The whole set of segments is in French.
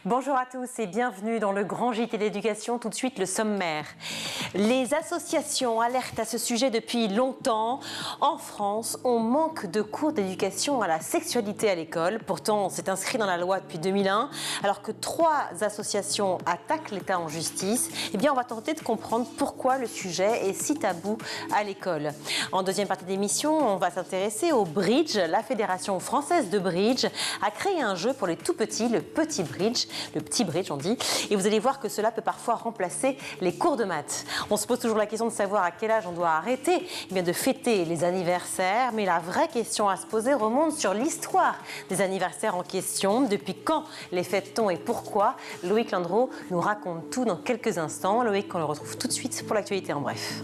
Bonjour à tous et bienvenue dans le Grand JT d'éducation. Tout de suite, le sommaire. Les associations alertent à ce sujet depuis longtemps. En France, on manque de cours d'éducation à la sexualité à l'école. Pourtant, c'est inscrit dans la loi depuis 2001. Alors que 3 associations attaquent l'État en justice, eh bien, on va tenter de comprendre pourquoi le sujet est si tabou à l'école. En deuxième partie d'émission, on va s'intéresser au bridge. La Fédération française de bridge a créé un jeu pour les tout petits, le petit bridge on dit, et vous allez voir que cela peut parfois remplacer les cours de maths. On se pose toujours la question de savoir à quel âge on doit arrêter de fêter les anniversaires, mais la vraie question à se poser remonte sur l'histoire des anniversaires en question. Depuis quand les fête-t-on et pourquoi? Loïc Landreau nous raconte tout dans quelques instants. Loïc, on le retrouve tout de suite pour l'actualité en bref.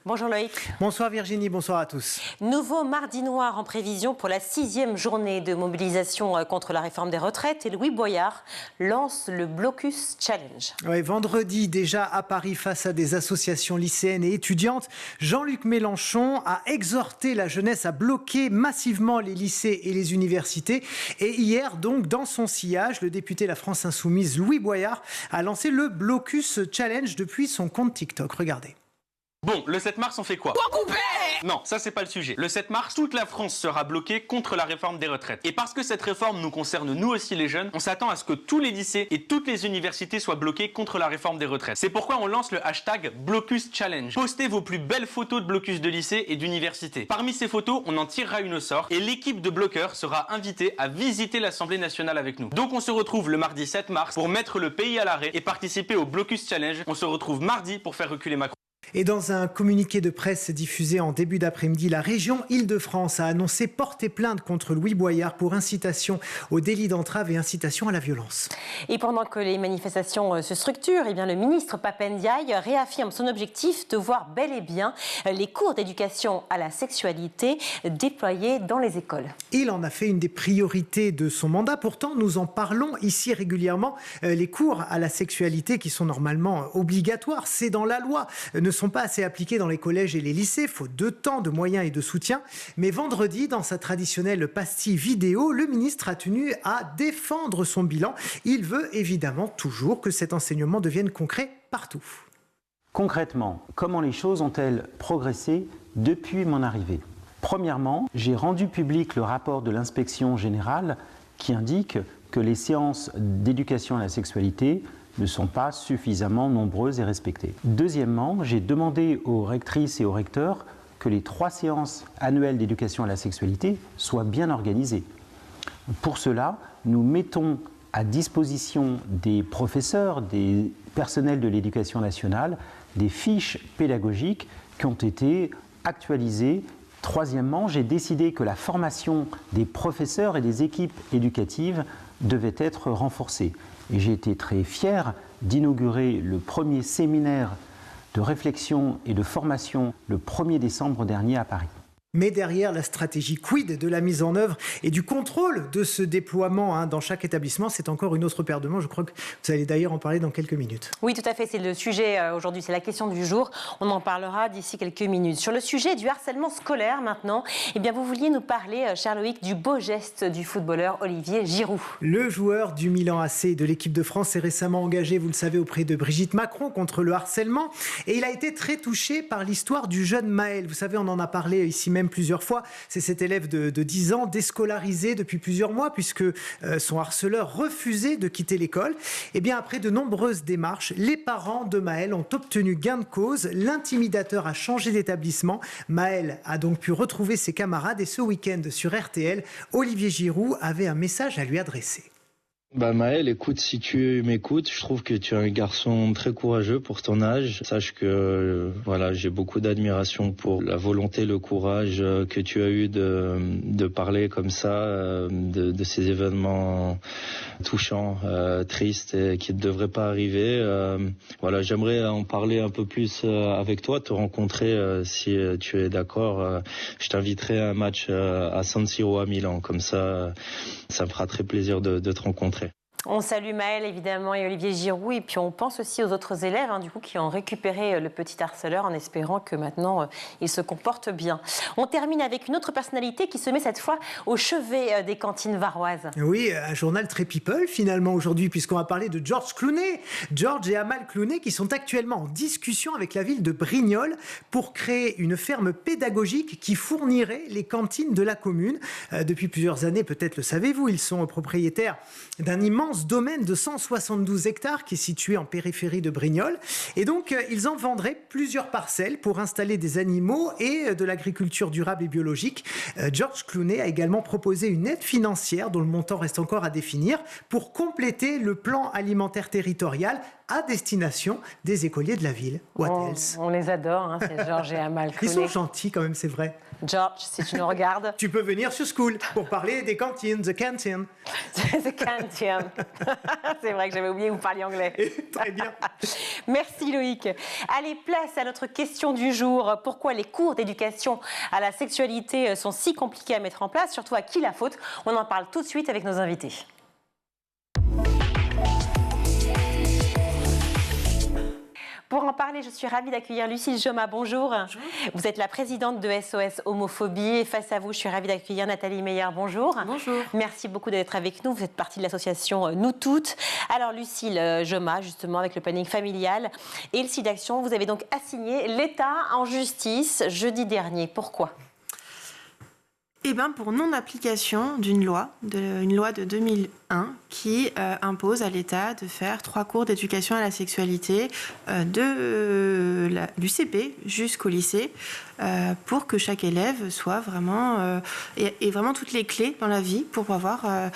Bonjour Loïc. Bonsoir Virginie, bonsoir à tous. Nouveau mardi noir en prévision pour la 6e journée de mobilisation contre la réforme des retraites et Louis Boyard lance le Blocus Challenge. Oui, vendredi déjà à Paris face à des associations lycéennes et étudiantes, Jean-Luc Mélenchon a exhorté la jeunesse à bloquer massivement les lycées et les universités. Et hier donc dans son sillage, le député La France Insoumise Louis Boyard a lancé le Blocus Challenge depuis son compte TikTok. Regardez. Bon, le 7 mars, on fait quoi? Non, ça c'est pas le sujet. Le 7 mars, toute la France sera bloquée contre la réforme des retraites. Et parce que cette réforme nous concerne nous aussi les jeunes, on s'attend à ce que tous les lycées et toutes les universités soient bloqués contre la réforme des retraites. C'est pourquoi on lance le hashtag Blocus Challenge. Postez vos plus belles photos de blocus de lycée et d'université. Parmi ces photos, on en tirera une au sort et l'équipe de bloqueurs sera invitée à visiter l'Assemblée nationale avec nous. Donc on se retrouve le mardi 7 mars pour mettre le pays à l'arrêt et participer au Blocus Challenge. On se retrouve mardi pour faire reculer Macron. Et dans un communiqué de presse diffusé en début d'après-midi, la région Île-de-France a annoncé porter plainte contre Louis Boyard pour incitation au délit d'entrave et incitation à la violence. Et pendant que les manifestations se structurent, le ministre Pap Ndiaye réaffirme son objectif de voir bel et bien les cours d'éducation à la sexualité déployés dans les écoles. Il en a fait une des priorités de son mandat. Pourtant, nous en parlons ici régulièrement. Les cours à la sexualité qui sont normalement obligatoires, c'est dans la loi, ne sont pas assez appliqués dans les collèges et les lycées, faute de temps, de moyens et de soutien. Mais vendredi, dans sa traditionnelle pastille vidéo, le ministre a tenu à défendre son bilan. Il veut évidemment toujours que cet enseignement devienne concret partout. Concrètement, comment les choses ont-elles progressé depuis mon arrivée? Premièrement, j'ai rendu public le rapport de l'inspection générale qui indique que les séances d'éducation à la sexualité ne sont pas suffisamment nombreuses et respectées. Deuxièmement, j'ai demandé aux rectrices et aux recteurs que les 3 séances annuelles d'éducation à la sexualité soient bien organisées. Pour cela, nous mettons à disposition des professeurs, des personnels de l'éducation nationale, des fiches pédagogiques qui ont été actualisées. Troisièmement, j'ai décidé que la formation des professeurs et des équipes éducatives devait être renforcée. Et j'ai été très fier d'inaugurer le premier séminaire de réflexion et de formation le 1er décembre dernier à Paris. Mais derrière la stratégie quid de la mise en œuvre et du contrôle de ce déploiement dans chaque établissement, c'est encore une autre paire de manches. Je crois que vous allez d'ailleurs en parler dans quelques minutes. Oui, tout à fait. C'est le sujet aujourd'hui, c'est la question du jour. On en parlera d'ici quelques minutes. Sur le sujet du harcèlement scolaire maintenant, vous vouliez nous parler, cher Loïc, du beau geste du footballeur Olivier Giroud. Le joueur du Milan AC de l'équipe de France s'est récemment engagé, vous le savez, auprès de Brigitte Macron contre le harcèlement. Et il a été très touché par l'histoire du jeune Maël. Vous savez, on en a parlé ici même plusieurs fois. C'est cet élève de 10 ans déscolarisé depuis plusieurs mois puisque son harceleur refusait de quitter l'école. Et bien après de nombreuses démarches, les parents de Maël ont obtenu gain de cause. L'intimidateur a changé d'établissement. Maël a donc pu retrouver ses camarades et ce week-end sur RTL, Olivier Giroud avait un message à lui adresser. Maël, écoute, si tu m'écoutes, je trouve que tu es un garçon très courageux pour ton âge. Sache que j'ai beaucoup d'admiration pour la volonté, le courage que tu as eu de parler comme ça de ces événements touchants, tristes et qui ne devraient pas arriver. J'aimerais en parler un peu plus avec toi, te rencontrer si tu es d'accord. Je t'inviterai à un match à San Siro à Milan, comme ça me fera très plaisir de te rencontrer. On salue Maëlle évidemment et Olivier Giroud, et puis on pense aussi aux autres élèves du coup, qui ont récupéré le petit harceleur en espérant que maintenant il se comporte bien. On termine avec une autre personnalité qui se met cette fois au chevet des cantines varoises. Oui, un journal très people finalement aujourd'hui, puisqu'on va parler de George Clooney. George et Amal Clooney qui sont actuellement en discussion avec la ville de Brignoles pour créer une ferme pédagogique qui fournirait les cantines de la commune. Depuis plusieurs années, peut-être le savez-vous, ils sont propriétaires d'un immense domaine de 172 hectares qui est situé en périphérie de Brignoles. Et donc, ils en vendraient plusieurs parcelles pour installer des animaux et de l'agriculture durable et biologique. George Clooney a également proposé une aide financière dont le montant reste encore à définir pour compléter le plan alimentaire territorial à destination des écoliers de la ville. What else? On les adore, c'est George et Amal Clooney. Ils sont gentils quand même, c'est vrai. George, si tu nous regardes. Tu peux venir sur School pour parler des cantines, the canteen. The canteen. C'est vrai que j'avais oublié que vous parliez anglais. Très bien. Merci Loïc. Allez, place à notre question du jour. Pourquoi les cours d'éducation à la sexualité sont si compliqués à mettre en place? Surtout à qui la faute? On en parle tout de suite avec nos invités. Pour en parler, je suis ravie d'accueillir Lucille Joma. Bonjour. Bonjour. Vous êtes la présidente de SOS Homophobie. Et face à vous, je suis ravie d'accueillir Nathalie Meyer. Bonjour. Bonjour. Merci beaucoup d'être avec nous. Vous faites partie de l'association Nous Toutes. Alors, Lucille Joma, justement, avec le planning familial et le site d'action, vous avez donc assigné l'État en justice jeudi dernier. Pourquoi ? Eh bien, pour non-application d'une loi, une loi de 2001 qui impose à l'État de faire 3 cours d'éducation à la sexualité du CP jusqu'au lycée pour que chaque élève soit vraiment ait vraiment toutes les clés dans la vie pour avoir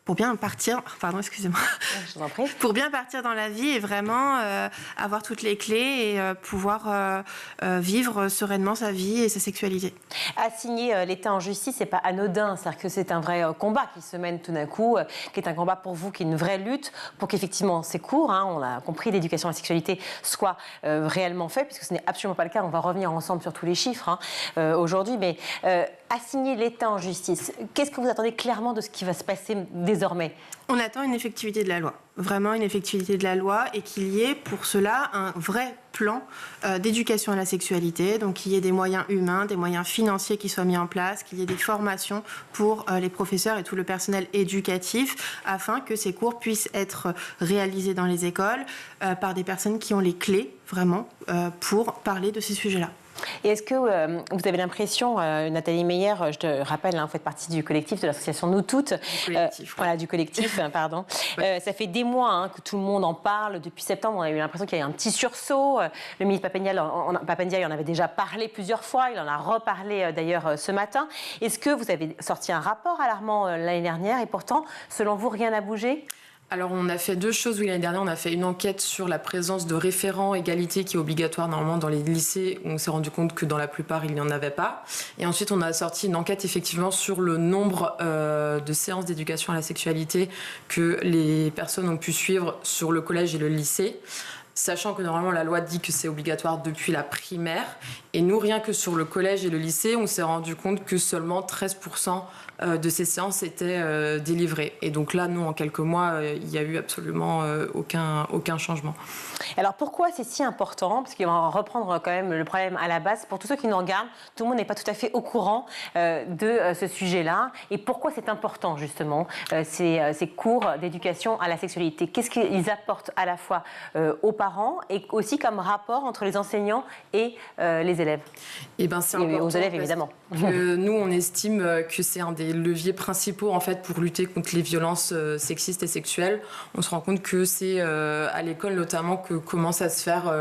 pour bien partir, Je vous en prie. pour bien partir dans la vie et vraiment avoir toutes les clés et pouvoir vivre sereinement sa vie et sa sexualité. Assigner l'État en justice, c'est pas anodin, c'est-à-dire que c'est un vrai combat qui se mène tout d'un coup, qui est un combat pour vous, qui est une vraie lutte pour qu'effectivement ces cours, on l'a compris, d'éducation à la sexualité soient réellement faits, puisque ce n'est absolument pas le cas. On va revenir ensemble sur tous les chiffres aujourd'hui, mais assigner l'État en justice, qu'est-ce que vous attendez clairement de ce qui va se passer désormais ? On attend une effectivité de la loi, vraiment une effectivité de la loi, et qu'il y ait pour cela un vrai plan d'éducation à la sexualité, donc qu'il y ait des moyens humains, des moyens financiers qui soient mis en place, qu'il y ait des formations pour les professeurs et tout le personnel éducatif, afin que ces cours puissent être réalisés dans les écoles par des personnes qui ont les clés, vraiment, pour parler de ces sujets-là. Et est-ce que vous avez l'impression, Nathalie Meyer, je te rappelle, vous faites partie du collectif de l'association Nous Toutes. Du collectif, pardon. Ça fait des mois que tout le monde en parle. Depuis septembre, on a eu l'impression qu'il y a eu un petit sursaut. Le ministre Papendiaï en avait déjà parlé plusieurs fois. Il en a reparlé d'ailleurs ce matin. Est-ce que vous avez sorti un rapport alarmant l'année dernière et pourtant, selon vous, rien n'a bougé ? Alors on a fait 2 choses, l'année dernière on a fait une enquête sur la présence de référents égalité qui est obligatoire normalement dans les lycées, où on s'est rendu compte que dans la plupart il n'y en avait pas. Et ensuite on a sorti une enquête effectivement sur le nombre de séances d'éducation à la sexualité que les personnes ont pu suivre sur le collège et le lycée. Sachant que normalement la loi dit que c'est obligatoire depuis la primaire. Et nous, rien que sur le collège et le lycée, on s'est rendu compte que seulement 13% de ces séances étaient délivrées. Et donc là, nous, en quelques mois, il n'y a eu absolument aucun changement. Alors pourquoi c'est si important ? Parce qu'on va reprendre quand même le problème à la base. Pour tous ceux qui nous regardent, tout le monde n'est pas tout à fait au courant de ce sujet-là. Et pourquoi c'est important, justement, ces cours d'éducation à la sexualité ? Qu'est-ce qu'ils apportent à la fois aux parents et aussi comme rapport entre les enseignants et les élèves ? Et c'est important, aux élèves, évidemment. Que nous, on estime que c'est un des leviers principaux en fait, pour lutter contre les violences sexistes et sexuelles. On se rend compte que c'est à l'école notamment que commence à se faire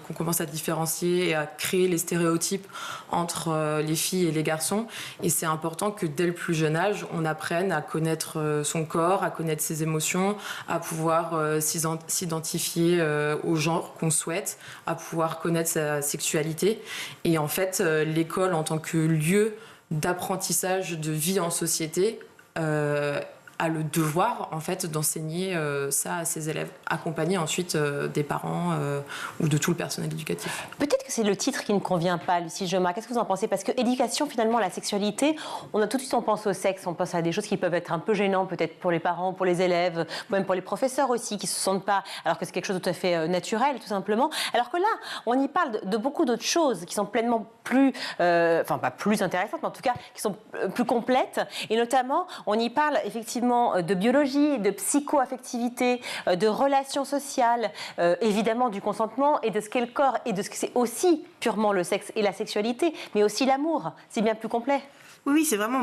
qu'on commence à différencier et à créer les stéréotypes entre les filles et les garçons. Et c'est important que dès le plus jeune âge, on apprenne à connaître son corps, à connaître ses émotions, à pouvoir s'identifier au genre qu'on souhaite, à pouvoir connaître sa sexualité. Et en fait, l'école en tant que lieu d'apprentissage de vie en société a le devoir en fait d'enseigner ça à ses élèves, accompagnés ensuite des parents ou de tout le personnel éducatif. Peut-être peut-être que c'est le titre qui ne convient pas, Lucie Joma. Qu'est-ce que vous en pensez? Parce que éducation, finalement, à la sexualité, tout de suite on pense au sexe, on pense à des choses qui peuvent être un peu gênantes, peut-être pour les parents, pour les élèves, ou même pour les professeurs aussi, qui ne se sentent pas, alors que c'est quelque chose de tout à fait naturel, tout simplement. Alors que là, on y parle de beaucoup d'autres choses qui sont pleinement plus, pas plus intéressantes, mais en tout cas qui sont plus complètes. Et notamment, on y parle effectivement de biologie, de psycho-affectivité, de relations sociales, évidemment du consentement et de ce qu'est le corps et de ce que c'est aussi purement le sexe et la sexualité, mais aussi l'amour. C'est bien plus complet. Oui, c'est vraiment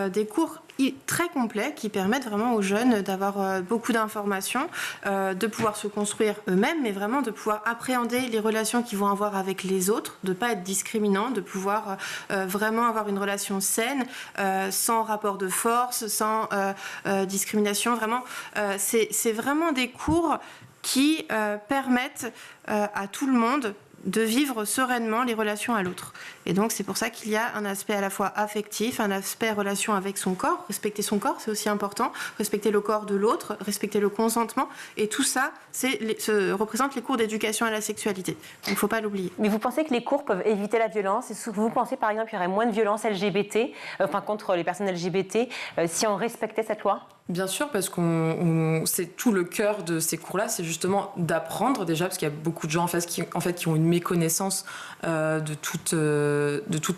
des cours très complets qui permettent vraiment aux jeunes d'avoir beaucoup d'informations, de pouvoir se construire eux-mêmes, mais vraiment de pouvoir appréhender les relations qu'ils vont avoir avec les autres, de ne pas être discriminant, de pouvoir vraiment avoir une relation saine, sans rapport de force, sans discrimination. Vraiment, c'est vraiment des cours qui permettent à tout le monde de vivre sereinement les relations à l'autre. Et donc c'est pour ça qu'il y a un aspect à la fois affectif, un aspect relation avec son corps. Respecter son corps, c'est aussi important. Respecter le corps de l'autre, respecter le consentement. Et tout ça, représente les cours d'éducation à la sexualité. Donc il ne faut pas l'oublier. Mais vous pensez que les cours peuvent éviter la violence? Vous pensez par exemple qu'il y aurait moins de violence LGBT, contre les personnes LGBT, si on respectait cette loi? Bien sûr, parce c'est tout le cœur de ces cours-là, c'est justement d'apprendre déjà, parce qu'il y a beaucoup de gens qui ont une méconnaissance de toutes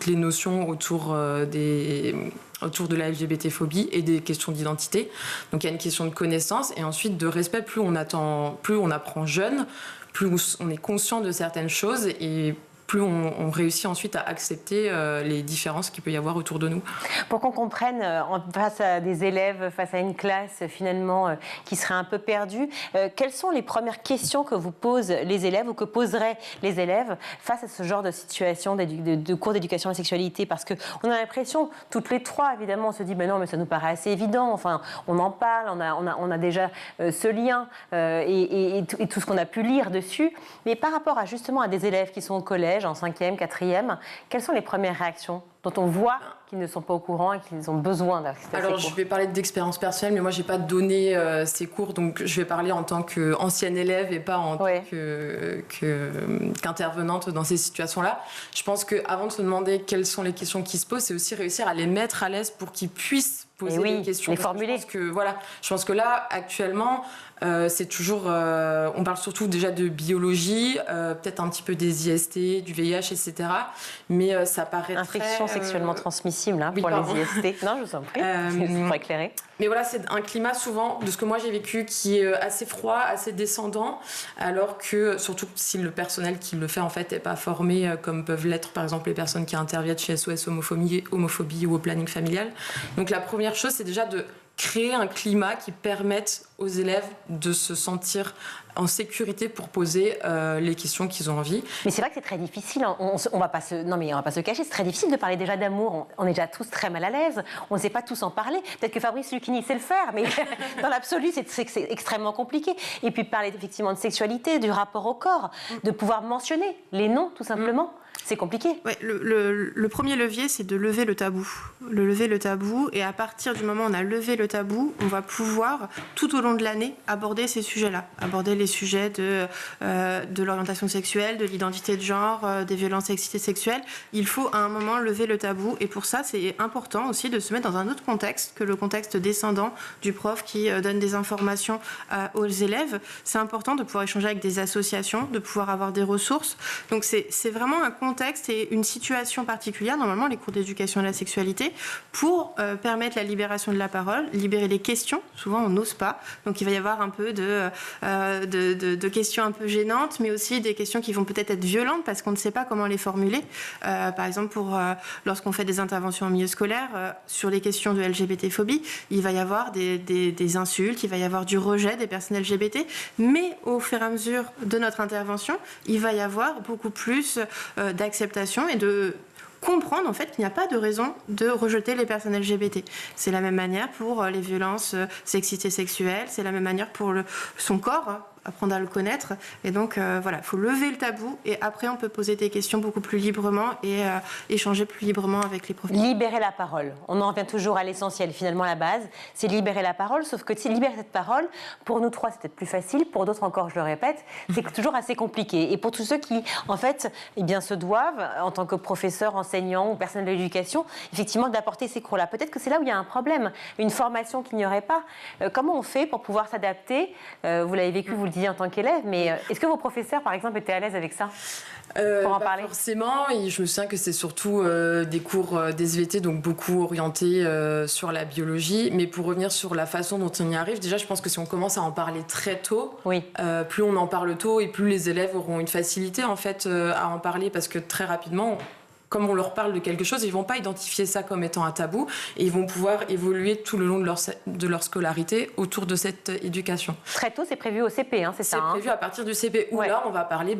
les notions autour de la LGBT-phobie et des questions d'identité. Donc il y a une question de connaissance et ensuite de respect. Plus on apprend jeune, plus on est conscient de certaines choses et plus on réussit ensuite à accepter les différences qu'il peut y avoir autour de nous. Pour qu'on comprenne, face à des élèves, face à une classe finalement qui serait un peu perdue, quelles sont les premières questions que vous posent les élèves ou que poseraient les élèves face à ce genre de situation de cours d'éducation à la sexualité? Parce qu'on a l'impression, toutes les trois évidemment, on se dit non mais ça nous paraît assez évident, enfin on en parle, on a déjà ce lien et tout ce qu'on a pu lire dessus, mais par rapport justement à des élèves qui sont au collège, en 5e, 4e, quelles sont les premières réactions dont on voit qu'ils ne sont pas au courant et qu'ils ont besoin d'assister à ces cours? Alors, je vais parler d'expérience personnelle, mais moi, je n'ai pas donné ces cours, donc je vais parler en tant qu'ancienne élève et pas en tant qu'intervenante dans ces situations-là. Je pense qu'avant de se demander quelles sont les questions qui se posent, c'est aussi réussir à les mettre à l'aise pour qu'ils puissent poser des questions. Les formuler. Je pense que là, actuellement, c'est toujours... on parle surtout déjà de biologie, peut-être un petit peu des IST, du VIH, etc. Mais ça paraît Infection sexuellement transmissible pour les IST. Non, je vous en prie, c'est pour éclairer. Mais voilà, c'est un climat souvent, de ce que moi j'ai vécu, qui est assez froid, assez descendant, alors que, surtout si le personnel qui le fait en fait n'est pas formé, comme peuvent l'être par exemple les personnes qui interviennent chez SOS Homophobie ou au planning familial. Donc la première chose, c'est déjà de créer un climat qui permette aux élèves de se sentir en sécurité pour poser les questions qu'ils ont envie. Mais c'est vrai que c'est très difficile. On va pas se cacher. C'est très difficile de parler déjà d'amour. On est déjà tous très mal à l'aise. On ne sait pas tous en parler. Peut-être que Fabrice Lucchini sait le faire, mais dans l'absolu, c'est extrêmement compliqué. Et puis parler effectivement de sexualité, du rapport au corps, de pouvoir mentionner les noms, tout simplement. C'est compliqué. Ouais, le premier levier, c'est de lever le tabou. Lever le tabou, et à partir du moment où on a levé le tabou, on va pouvoir, tout au long de l'année, aborder ces sujets-là. Aborder les sujets de l'orientation sexuelle, de l'identité de genre, des violences sexistes et sexuelles. Il faut à un moment lever le tabou, et pour ça, c'est important aussi de se mettre dans un autre contexte que le contexte descendant du prof qui donne des informations aux élèves. C'est important de pouvoir échanger avec des associations, de pouvoir avoir des ressources. Donc c'est vraiment un contexte et une situation particulière, normalement les cours d'éducation à la sexualité, pour permettre la libération de la parole, libérer les questions. Souvent on n'ose pas, donc il va y avoir un peu de questions un peu gênantes, mais aussi des questions qui vont peut-être être violentes parce qu'on ne sait pas comment les formuler. Par exemple, lorsqu'on fait des interventions en milieu scolaire sur les questions de LGBT-phobie, il va y avoir des insultes, il va y avoir du rejet des personnes LGBT, mais au fur et à mesure de notre intervention, il va y avoir beaucoup plus d'acceptation et de comprendre en fait qu'il n'y a pas de raison de rejeter les personnes LGBT. C'est la même manière pour les violences sexistes et sexuelles, c'est la même manière pour son corps. apprendre à le connaître. Et donc, voilà, il faut lever le tabou et après, on peut poser des questions beaucoup plus librement et échanger plus librement avec les professeurs. Libérer la parole. On en revient toujours à l'essentiel, finalement, à la base. C'est libérer la parole, sauf que libérer cette parole, pour nous trois, c'est peut-être plus facile. Pour d'autres encore, je le répète, c'est toujours assez compliqué. Et pour tous ceux qui, en fait, eh bien, se doivent, en tant que professeurs, enseignants ou personnels de l'éducation, effectivement, d'apporter ces cours-là. Peut-être que c'est là où il y a un problème, une formation qu'il n'y aurait pas. Comment on fait pour pouvoir s'adapter ? Vous l'avez vécu, vous le disiez en tant qu'élève, mais est-ce que vos professeurs, par exemple, étaient à l'aise avec ça ? Pour en parler. Forcément, et je me souviens que c'est surtout des cours d'SVT, donc beaucoup orientés sur la biologie. Mais pour revenir sur la façon dont on y arrive, déjà, je pense que si on commence à en parler très tôt, plus on en parle tôt et plus les élèves auront une facilité en fait à en parler, parce que très rapidement, comme on leur parle de quelque chose, ils ne vont pas identifier ça comme étant un tabou et ils vont pouvoir évoluer tout le long de leur scolarité autour de cette éducation. Très tôt, c'est prévu au CP, c'est ça. C'est prévu à partir du CP, où là, on va parler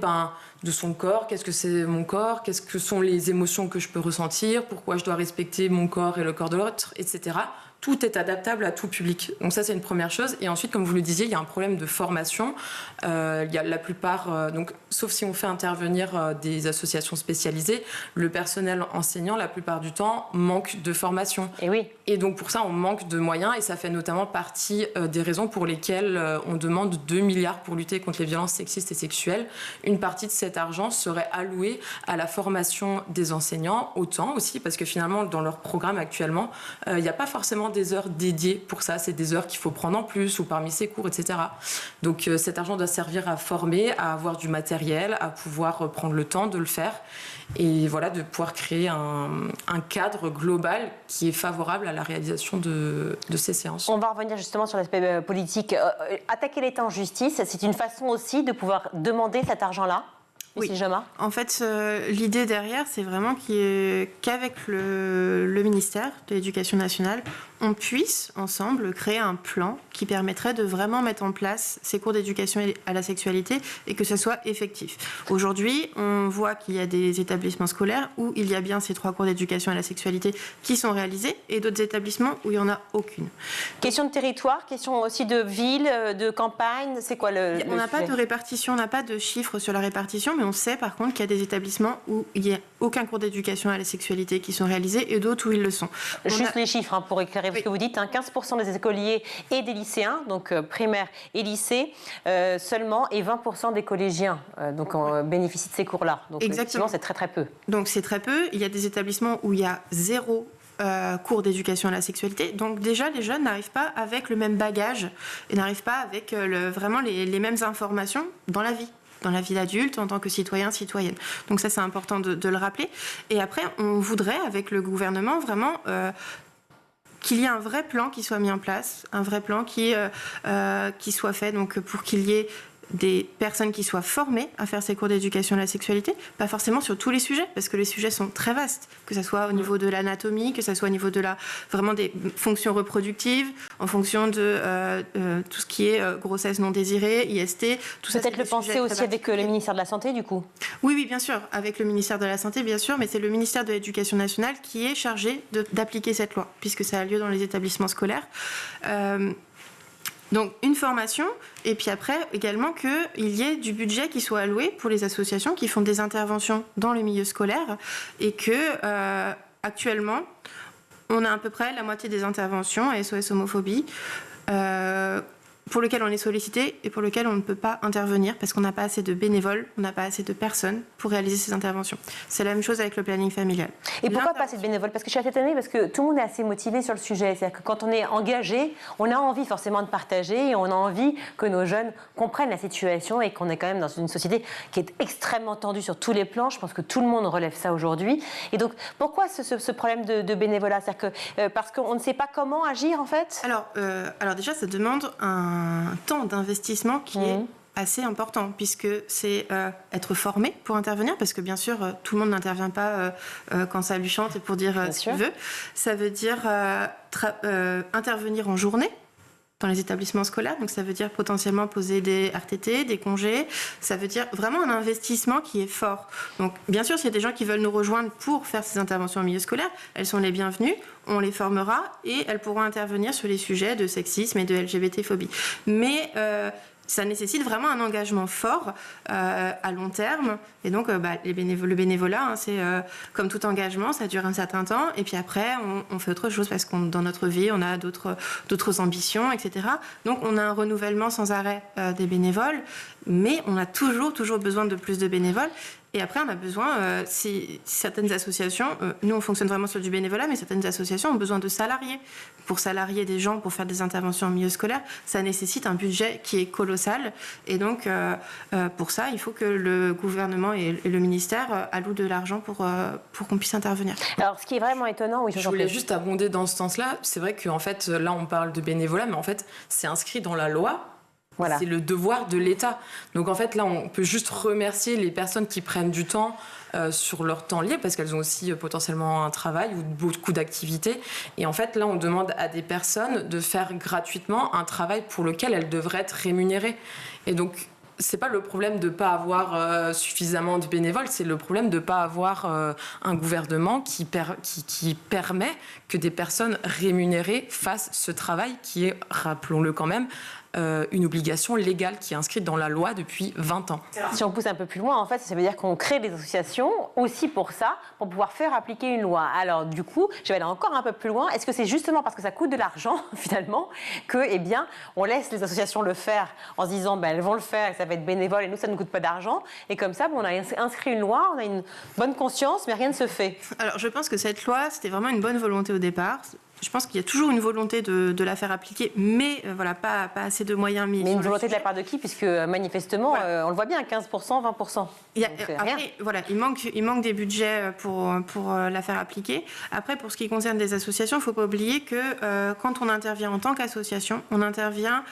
de son corps, qu'est-ce que c'est mon corps, qu'est-ce que sont les émotions que je peux ressentir, pourquoi je dois respecter mon corps et le corps de l'autre, etc. Tout est adaptable à tout public. Donc ça, c'est une première chose. Et ensuite, comme vous le disiez, il y a un problème de formation. Il y a la plupart, donc, sauf si on fait intervenir des associations spécialisées, le personnel enseignant, la plupart du temps, manque de formation. Et oui. Et donc pour ça, on manque de moyens et ça fait notamment partie des raisons pour lesquelles on demande 2 milliards pour lutter contre les violences sexistes et sexuelles. Une partie de cet argent serait allouée à la formation des enseignants, autant aussi, parce que finalement, dans leur programme actuellement, il n'y a pas forcément des heures dédiées pour ça. C'est des heures qu'il faut prendre en plus ou parmi ses cours, etc. Donc cet argent doit servir à former, à avoir du matériel, à pouvoir prendre le temps de le faire et voilà, de pouvoir créer un cadre global qui est favorable à la réalisation de ces séances. On va revenir justement sur l'aspect politique. Attaquer l'État en justice, c'est une façon aussi de pouvoir demander cet argent-là. Oui. En fait, l'idée derrière, c'est vraiment qu'avec le ministère de l'Éducation nationale, on puisse ensemble créer un plan qui permettrait de vraiment mettre en place ces cours d'éducation à la sexualité et que ce soit effectif. Aujourd'hui, on voit qu'il y a des établissements scolaires où il y a bien ces 3 cours d'éducation à la sexualité qui sont réalisés et d'autres établissements où il n'y en a aucune. Question de territoire, question aussi de ville, de campagne, c'est quoi on n'a pas de répartition, on n'a pas de chiffres sur la répartition, mais on sait par contre qu'il y a des établissements où il n'y a aucun cours d'éducation à la sexualité qui sont réalisés et d'autres où ils le sont. Les chiffres pour éclairer ce que vous dites, 15% des écoliers et des lycéens, donc primaire et lycée seulement, et 20% des collégiens bénéficient de ces cours-là. Donc effectivement, c'est très très peu. Donc c'est très peu. Il y a des établissements où il y a 0 cours d'éducation à la sexualité. Donc déjà, les jeunes n'arrivent pas avec le même bagage et n'arrivent pas avec vraiment les mêmes informations dans la vie d'adulte, en tant que citoyen, citoyenne. Donc ça, c'est important de le rappeler. Et après, on voudrait, avec le gouvernement, vraiment qu'il y ait un vrai plan qui soit mis en place, un vrai plan qui soit fait donc, pour qu'il y ait des personnes qui soient formées à faire ces cours d'éducation à la sexualité, pas forcément sur tous les sujets, parce que les sujets sont très vastes, que ce soit au niveau de l'anatomie, que ce soit au niveau de vraiment des fonctions reproductives, en fonction de tout ce qui est grossesse non désirée, IST, tout ça. Peut-être le penser aussi avec le ministère de la Santé, du coup. Oui, bien sûr, avec le ministère de la Santé, bien sûr, mais c'est le ministère de l'Éducation nationale qui est chargé d'appliquer cette loi, puisque ça a lieu dans les établissements scolaires. Donc une formation, et puis après également qu'il y ait du budget qui soit alloué pour les associations qui font des interventions dans le milieu scolaire, et que actuellement on a à peu près la moitié des interventions à SOS Homophobie pour lesquelles on est sollicité et pour lesquelles on ne peut pas intervenir parce qu'on n'a pas assez de bénévoles, on n'a pas assez de personnes pour réaliser ces interventions. C'est la même chose avec le planning familial. Et pourquoi pas assez de bénévoles ? Parce que je suis assez étonnée, parce que tout le monde est assez motivé sur le sujet. C'est-à-dire que quand on est engagé, on a envie forcément de partager et on a envie que nos jeunes comprennent la situation et qu'on est quand même dans une société qui est extrêmement tendue sur tous les plans. Je pense que tout le monde relève ça aujourd'hui. Et donc, pourquoi ce problème de bénévolat ? C'est-à-dire que parce qu'on ne sait pas comment agir, en fait ? Alors déjà, ça demande un temps d'investissement qui est assez important, puisque c'est être formé pour intervenir, parce que bien sûr, tout le monde n'intervient pas quand ça lui chante et pour dire ce qu'il veut. Ça veut dire intervenir en journée dans les établissements scolaires, donc ça veut dire potentiellement poser des RTT, des congés, ça veut dire vraiment un investissement qui est fort. Donc bien sûr, s'il y a des gens qui veulent nous rejoindre pour faire ces interventions en milieu scolaire, elles sont les bienvenues, on les formera et elles pourront intervenir sur les sujets de sexisme et de LGBT-phobie. Mais ça nécessite vraiment un engagement fort à long terme. Et donc, le bénévolat, c'est comme tout engagement, ça dure un certain temps. Et puis après, on fait autre chose parce que dans notre vie, on a d'autres ambitions, etc. Donc, on a un renouvellement sans arrêt des bénévoles. Mais on a toujours besoin de plus de bénévoles. Et après, on a besoin, si certaines associations, nous on fonctionne vraiment sur du bénévolat, mais certaines associations ont besoin de salariés. Pour salarier des gens, pour faire des interventions en milieu scolaire, ça nécessite un budget qui est colossal. Et donc, pour ça, il faut que le gouvernement et le ministère allouent de l'argent pour qu'on puisse intervenir. Alors, ce qui est vraiment étonnant, oui, je voulais juste abonder dans ce sens-là. C'est vrai qu'en fait, là, on parle de bénévolat, mais en fait, c'est inscrit dans la loi. Voilà. C'est le devoir de l'État. Donc en fait, là, on peut juste remercier les personnes qui prennent du temps sur leur temps libre parce qu'elles ont aussi potentiellement un travail ou beaucoup d'activités. Et en fait, là, on demande à des personnes de faire gratuitement un travail pour lequel elles devraient être rémunérées. Et donc, c'est pas le problème de pas avoir suffisamment de bénévoles, c'est le problème de pas avoir un gouvernement qui permet que des personnes rémunérées fassent ce travail qui est, rappelons-le quand même, une obligation légale qui est inscrite dans la loi depuis 20 ans. Si on pousse un peu plus loin, en fait, ça veut dire qu'on crée des associations aussi pour ça, pour pouvoir faire appliquer une loi. Alors du coup, je vais aller encore un peu plus loin. Est-ce que c'est justement parce que ça coûte de l'argent, finalement, que, on laisse les associations le faire en se disant, elles vont le faire et ça va être bénévole et nous, ça ne coûte pas d'argent. Et comme ça, on a inscrit une loi, on a une bonne conscience, mais rien ne se fait. Alors je pense que cette loi, c'était vraiment une bonne volonté au départ. Je pense qu'il y a toujours une volonté de la faire appliquer, mais pas assez de moyens mis. Mais une volonté de la part de qui? Puisque manifestement, on le voit bien, 15%, 20%. Après, il manque des budgets pour la faire appliquer. Après, pour ce qui concerne les associations, il ne faut pas oublier que quand on intervient en tant qu'association, on intervient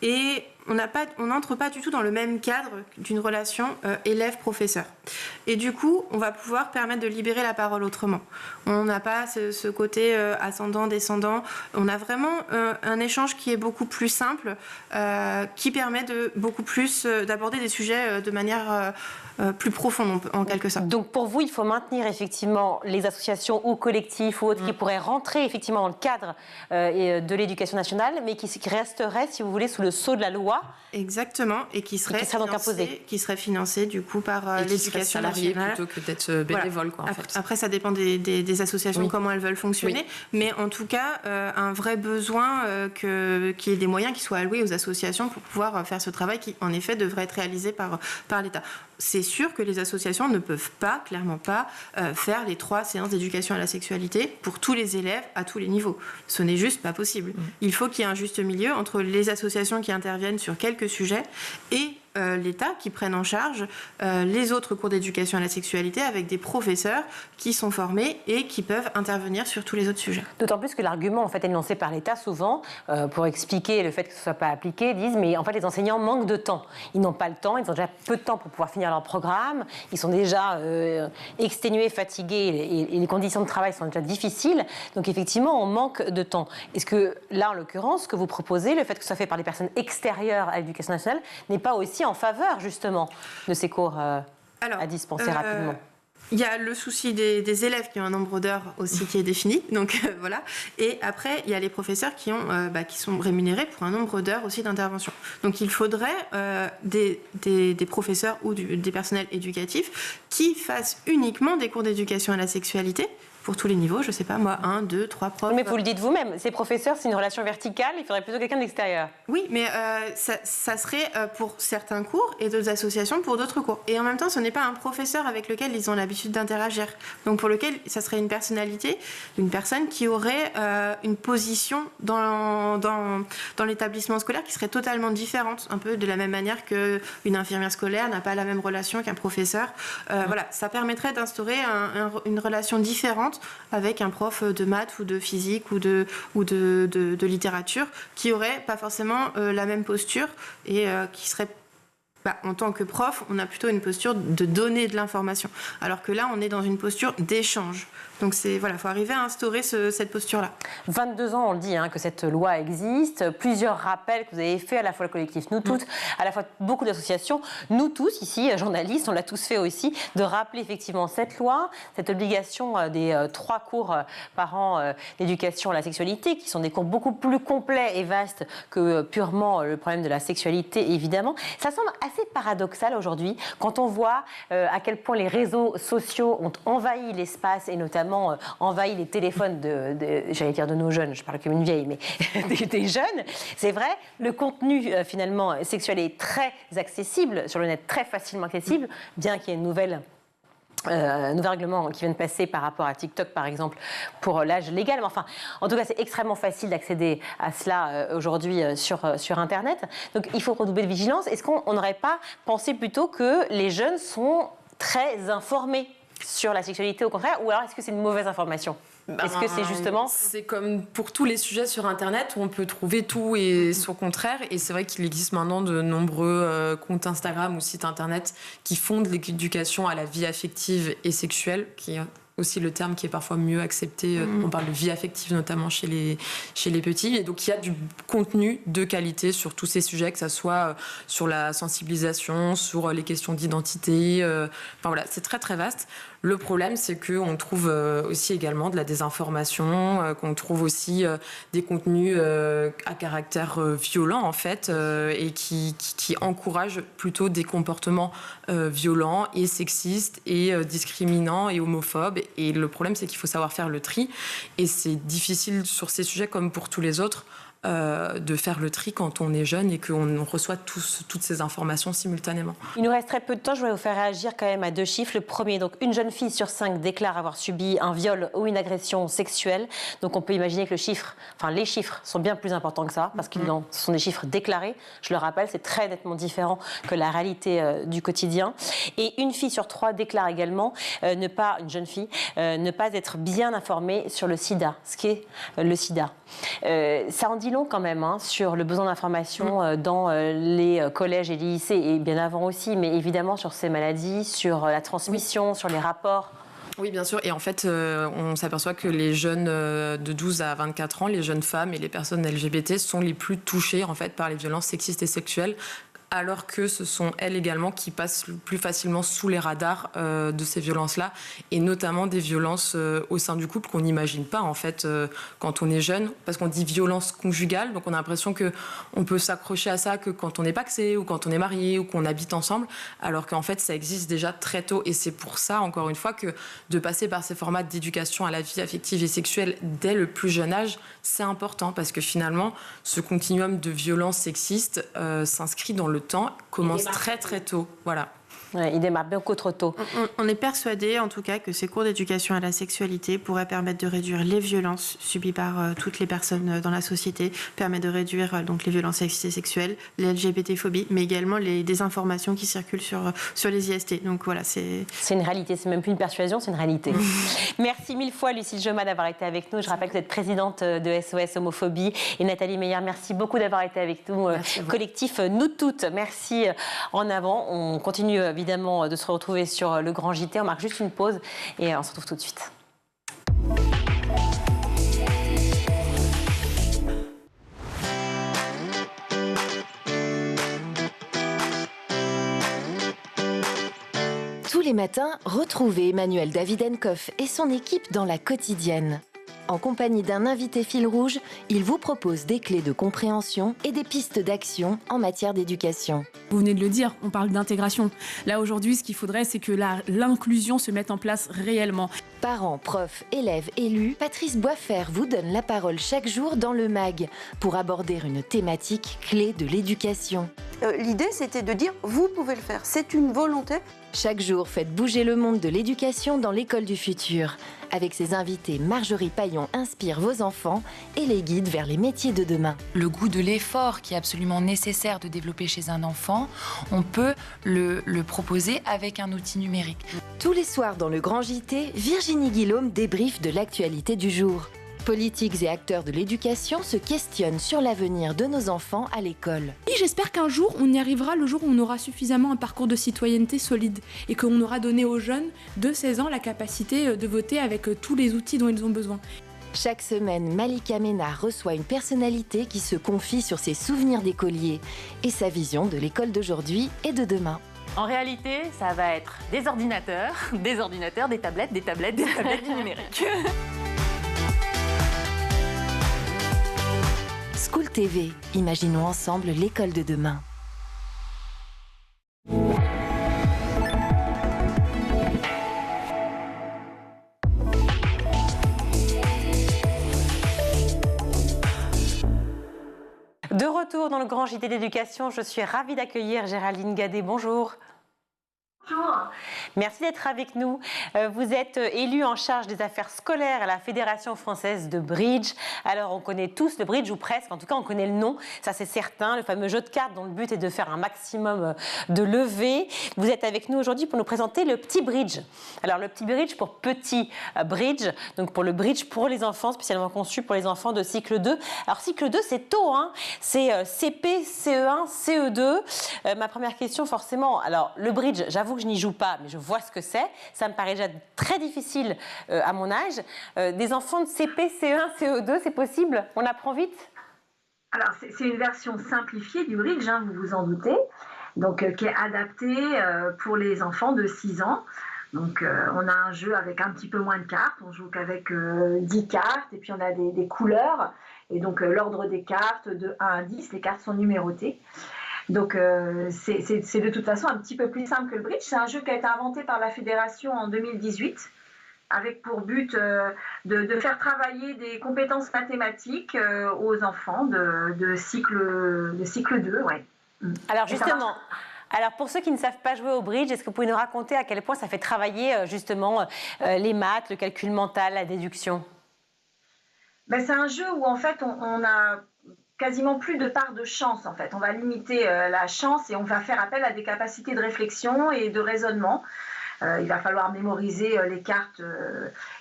et on n'entre pas du tout dans le même cadre d'une relation élève-professeur. Et du coup, on va pouvoir permettre de libérer la parole autrement. On n'a pas ce côté ascendant-descendant. On a vraiment un échange qui est beaucoup plus simple, qui permet de beaucoup plus d'aborder des sujets de manière plus profonde, en quelque sorte. Donc pour vous, il faut maintenir effectivement les associations ou collectifs ou autres qui pourraient rentrer effectivement dans le cadre de l'éducation nationale, mais qui resteraient, si vous voulez, sous le sceau de la loi. Exactement, et qui serait financé du coup par l'éducation nationale plutôt que d'être bénévole. Voilà. Après, ça dépend des associations, comment elles veulent fonctionner, mais en tout cas, un vrai besoin qu'il y ait des moyens qui soient alloués aux associations pour pouvoir faire ce travail qui, en effet, devrait être réalisé par l'État. C'est sûr que les associations ne peuvent pas, clairement pas, faire les 3 séances d'éducation à la sexualité pour tous les élèves à tous les niveaux. Ce n'est juste pas possible. Il faut qu'il y ait un juste milieu entre les associations qui interviennent sur quelques sujets et l'État qui prenne en charge les autres cours d'éducation à la sexualité avec des professeurs qui sont formés et qui peuvent intervenir sur tous les autres sujets. D'autant plus que l'argument en fait énoncé par l'État souvent pour expliquer le fait que ce ne soit pas appliqué, disent mais en fait les enseignants manquent de temps. Ils n'ont pas le temps, ils ont déjà peu de temps pour pouvoir finir leur programme, ils sont déjà exténués, fatigués et les conditions de travail sont déjà difficiles. Donc effectivement on manque de temps. Est-ce que là en l'occurrence ce que vous proposez, le fait que ce soit fait par des personnes extérieures à l'éducation nationale n'est pas aussi en faveur justement de ces cours à dispenser rapidement? Il y a le souci des élèves qui ont un nombre d'heures aussi qui est défini, donc voilà. Et après, il y a les professeurs qui sont rémunérés pour un nombre d'heures aussi d'intervention. Donc il faudrait des professeurs ou des personnels éducatifs qui fassent uniquement des cours d'éducation à la sexualité, pour tous les niveaux, je sais pas moi, 1, 2, 3 profs. Mais vous le dites vous-même, ces professeurs, c'est une relation verticale, il faudrait plutôt quelqu'un d'extérieur. Oui, mais ça serait pour certains cours et d'autres associations pour d'autres cours. Et en même temps, ce n'est pas un professeur avec lequel ils ont l'habitude d'interagir. Donc pour lequel, ça serait une personnalité, une personne qui aurait une position dans l'établissement scolaire qui serait totalement différente, un peu de la même manière qu'une infirmière scolaire n'a pas la même relation qu'un professeur. Voilà, ça permettrait d'instaurer une relation différente avec un prof de maths ou de physique ou de littérature qui aurait pas forcément la même posture et qui serait En tant que prof, on a plutôt une posture de donner de l'information. Alors que là, on est dans une posture d'échange. Donc, il faut arriver à instaurer cette posture-là. 22 ans, on le dit, que cette loi existe. Plusieurs rappels que vous avez fait, à la fois le collectif Nous Toutes, à la fois beaucoup d'associations. Nous tous, ici, journalistes, on l'a tous fait aussi, de rappeler effectivement cette loi, cette obligation des 3 cours par an d'éducation à la sexualité, qui sont des cours beaucoup plus complets et vastes que purement le problème de la sexualité, évidemment. Ça semble assez paradoxal aujourd'hui, quand on voit à quel point les réseaux sociaux ont envahi l'espace et notamment envahi les téléphones j'allais dire de nos jeunes, je parle comme une vieille, mais des jeunes. C'est vrai, le contenu finalement sexuel est très accessible sur le net, très facilement accessible, bien qu'il y ait une nouvel règlement qui vient de passer par rapport à TikTok, par exemple, pour l'âge légal. Mais enfin, en tout cas, c'est extrêmement facile d'accéder à cela aujourd'hui sur Internet. Donc, il faut redoubler de vigilance. Est-ce qu'on n'aurait pas pensé plutôt que les jeunes sont très informés sur la sexualité, au contraire, ou alors est-ce que c'est une mauvaise information ? Est-ce que c'est justement... C'est comme pour tous les sujets sur Internet où on peut trouver tout et son contraire. Et c'est vrai qu'il existe maintenant de nombreux comptes Instagram ou sites Internet qui font de l'éducation à la vie affective et sexuelle, qui est aussi le terme qui est parfois mieux accepté. On parle de vie affective notamment chez les petits. Et donc il y a du contenu de qualité sur tous ces sujets, que ça soit sur la sensibilisation, sur les questions d'identité. C'est très très vaste. Le problème, c'est qu'on trouve aussi également de la désinformation, qu'on trouve aussi des contenus à caractère violent, en fait, et qui encouragent plutôt des comportements violents et sexistes et discriminants et homophobes. Et le problème, c'est qu'il faut savoir faire le tri. Et c'est difficile sur ces sujets, comme pour tous les autres, de faire le tri quand on est jeune et qu'on reçoit toutes ces informations simultanément. Il nous reste très peu de temps, je voudrais vous faire réagir quand même à 2 chiffres. Le premier, donc une jeune fille sur 5 déclare avoir subi un viol ou une agression sexuelle. Donc on peut imaginer que les chiffres sont bien plus importants que ça, parce que ce sont des chiffres déclarés. Je le rappelle, c'est très nettement différent que la réalité du quotidien. Et une fille sur 3 déclare également, une jeune fille, ne pas être bien informée sur le sida, ce qu'est le sida. Ça en dit long quand même sur le besoin d'information dans les collèges et les lycées, et bien avant aussi, mais évidemment sur ces maladies, sur la transmission, sur les rapports. Oui, bien sûr. Et en fait, on s'aperçoit que les jeunes de 12 à 24 ans, les jeunes femmes et les personnes LGBT sont les plus touchées en fait, par les violences sexistes et sexuelles, alors que ce sont elles également qui passent le plus facilement sous les radars de ces violences-là, et notamment des violences au sein du couple qu'on n'imagine pas en fait quand on est jeune, parce qu'on dit violence conjugale, donc on a l'impression qu'on peut s'accrocher à ça que quand on est pacsé ou quand on est marié ou qu'on habite ensemble, alors qu'en fait ça existe déjà très tôt. Et c'est pour ça, encore une fois, que de passer par ces formats d'éducation à la vie affective et sexuelle dès le plus jeune âge, c'est important, parce que finalement ce continuum de violences sexistes s'inscrit dans le temps, commence très très tôt. Voilà. Ouais, il démarre bien trop tôt. On est persuadé, en tout cas, que ces cours d'éducation à la sexualité pourraient permettre de réduire les violences subies par toutes les personnes dans la société, permettre de réduire donc les violences sexistes et sexuelles, les LGBT-phobies, mais également les désinformations qui circulent sur les IST. Donc voilà, c'est une réalité, c'est même plus une persuasion, c'est une réalité. Merci 1000 fois Lucille Joma d'avoir été avec nous. Je rappelle que vous êtes présidente de SOS Homophobie, et Nathalie Meyer, merci beaucoup d'avoir été avec nous. Collectif Nous Toutes, merci en avant. On continue évidemment de se retrouver sur le Grand JT. On marque juste une pause et on se retrouve tout de suite. Tous les matins, retrouvez Emmanuel Davidenkoff et son équipe dans La Quotidienne. En compagnie d'un invité fil rouge, il vous propose des clés de compréhension et des pistes d'action en matière d'éducation. Vous venez de le dire, on parle d'intégration. Là, aujourd'hui, ce qu'il faudrait, c'est que l'inclusion se mette en place réellement. Parents, profs, élèves, élus, Patrice Boisfer vous donne la parole chaque jour dans le MAG pour aborder une thématique clé de l'éducation. L'idée, c'était de dire, vous pouvez le faire, c'est une volonté. Chaque jour, faites bouger le monde de l'éducation dans l'école du futur. Avec ses invités, Marjorie Paillon inspire vos enfants et les guide vers les métiers de demain. Le goût de l'effort qui est absolument nécessaire de développer chez un enfant, on peut le proposer avec un outil numérique. Tous les soirs dans le Grand JT, Virginie Guillaume débriefe de l'actualité du jour. Politiques et acteurs de l'éducation se questionnent sur l'avenir de nos enfants à l'école. Et j'espère qu'un jour, on y arrivera le jour où on aura suffisamment un parcours de citoyenneté solide et qu'on aura donné aux jeunes de 16 ans la capacité de voter avec tous les outils dont ils ont besoin. Chaque semaine, Malika Ménard reçoit une personnalité qui se confie sur ses souvenirs d'écolier et sa vision de l'école d'aujourd'hui et de demain. En réalité, ça va être des ordinateurs, des tablettes, du numérique. School TV, imaginons ensemble l'école de demain. De retour dans le grand JT d'éducation, je suis ravie d'accueillir Géraldine Gadet. Bonjour. Bonjour. Merci d'être avec nous. Vous êtes élue en charge des affaires scolaires à la Fédération française de bridge. Alors on connaît tous le bridge, ou presque, en tout cas on connaît le nom, ça c'est certain, le fameux jeu de cartes dont le but est de faire un maximum de levées. Vous êtes avec nous aujourd'hui pour nous présenter le petit bridge. Alors le petit bridge pour petit bridge, donc pour le bridge pour les enfants, spécialement conçu pour les enfants de cycle 2. Alors cycle 2 c'est tôt, hein, c'est CP, CE1, CE2. Ma première question forcément, alors le bridge, j'avoue que je n'y joue pas, mais je vois ce que c'est. Ça me paraît déjà très difficile à mon âge. Des enfants de CP, CE1, CE2, c'est possible? On apprend vite? Alors, c'est une version simplifiée du bridge, hein, vous vous en doutez, donc qui est adaptée pour les enfants de 6 ans. Donc, on a un jeu avec un petit peu moins de cartes. On joue qu'avec 10 cartes, et puis on a des couleurs. Et donc, l'ordre des cartes, de 1 à 10, les cartes sont numérotées. Donc, c'est de toute façon un petit peu plus simple que le bridge. C'est un jeu qui a été inventé par la Fédération en 2018, avec pour but de faire travailler des compétences mathématiques aux enfants de cycle 2. Ouais. Alors justement, pour ceux qui ne savent pas jouer au bridge, est-ce que vous pouvez nous raconter à quel point ça fait travailler justement les maths, le calcul mental, la déduction? Ben, c'est un jeu où en fait on a quasiment plus de part de chance en fait. On va limiter la chance et on va faire appel à des capacités de réflexion et de raisonnement. Il va falloir mémoriser les cartes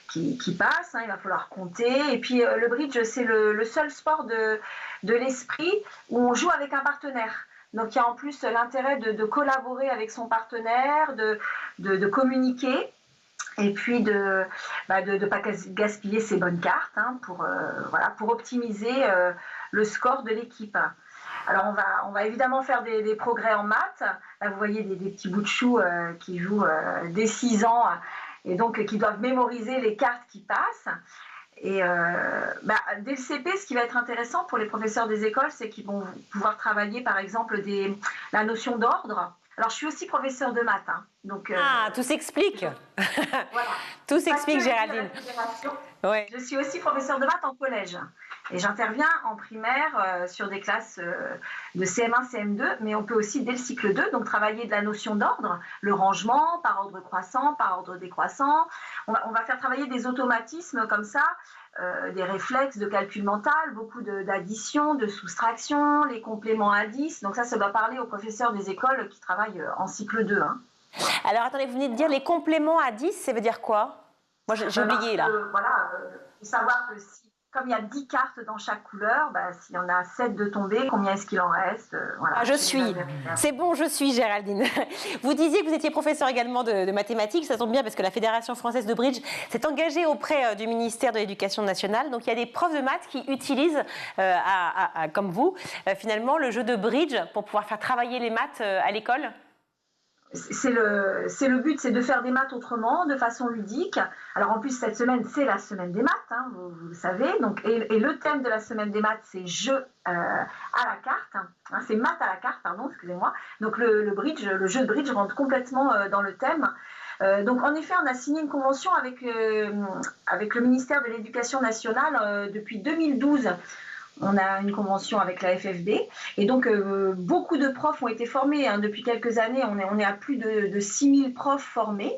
qui passent, hein, il va falloir compter. Et puis le bridge, c'est le seul sport de l'esprit où on joue avec un partenaire. Donc il y a en plus l'intérêt de collaborer avec son partenaire, de communiquer. Et puis de ne pas gaspiller ses bonnes cartes, hein, pour optimiser le score de l'équipe. Alors on va évidemment faire des progrès en maths. Là vous voyez des petits bouts de chou qui jouent dès 6 ans et donc qui doivent mémoriser les cartes qui passent. Et dès le CP, ce qui va être intéressant pour les professeurs des écoles, c'est qu'ils vont pouvoir travailler par exemple la notion d'ordre. Alors, je suis aussi professeure de maths. Hein, donc, tout s'explique. Voilà. Tout s'explique, Géraldine. Ouais. Je suis aussi professeure de maths en collège. Et j'interviens en primaire sur des classes de CM1, CM2, mais on peut aussi, dès le cycle 2, donc travailler de la notion d'ordre, le rangement par ordre croissant, par ordre décroissant. On va faire travailler des automatismes comme ça, des réflexes de calcul mental, beaucoup d'addition, de soustraction, les compléments à 10. Donc ça doit parler aux professeurs des écoles qui travaillent en cycle 2. Hein. Alors attendez, vous venez de dire les compléments à 10, ça veut dire quoi? Moi j'ai oublié là. Faut savoir que comme il y a 10 cartes dans chaque couleur, s'il y en a 7 de tombées, combien est-ce qu'il en reste? Voilà, c'est bon, je suis Géraldine. Vous disiez que vous étiez professeur également de mathématiques, ça tombe bien parce que la Fédération française de bridge s'est engagée auprès du ministère de l'Éducation nationale. Donc il y a des profs de maths qui utilisent, comme vous, finalement le jeu de bridge pour pouvoir faire travailler les maths à l'école. C'est le but, c'est de faire des maths autrement, de façon ludique. Alors en plus, cette semaine, c'est la semaine des maths, hein, vous le savez. Donc, et le thème de la semaine des maths, c'est jeu à la carte. Hein, c'est maths à la carte, pardon, excusez-moi. Donc le jeu de bridge rentre complètement dans le thème. Donc en effet, on a signé une convention avec le ministère de l'Éducation nationale depuis 2012. On a une convention avec la FFB et donc beaucoup de profs ont été formés hein, depuis quelques années. On est à plus de 6000 profs formés.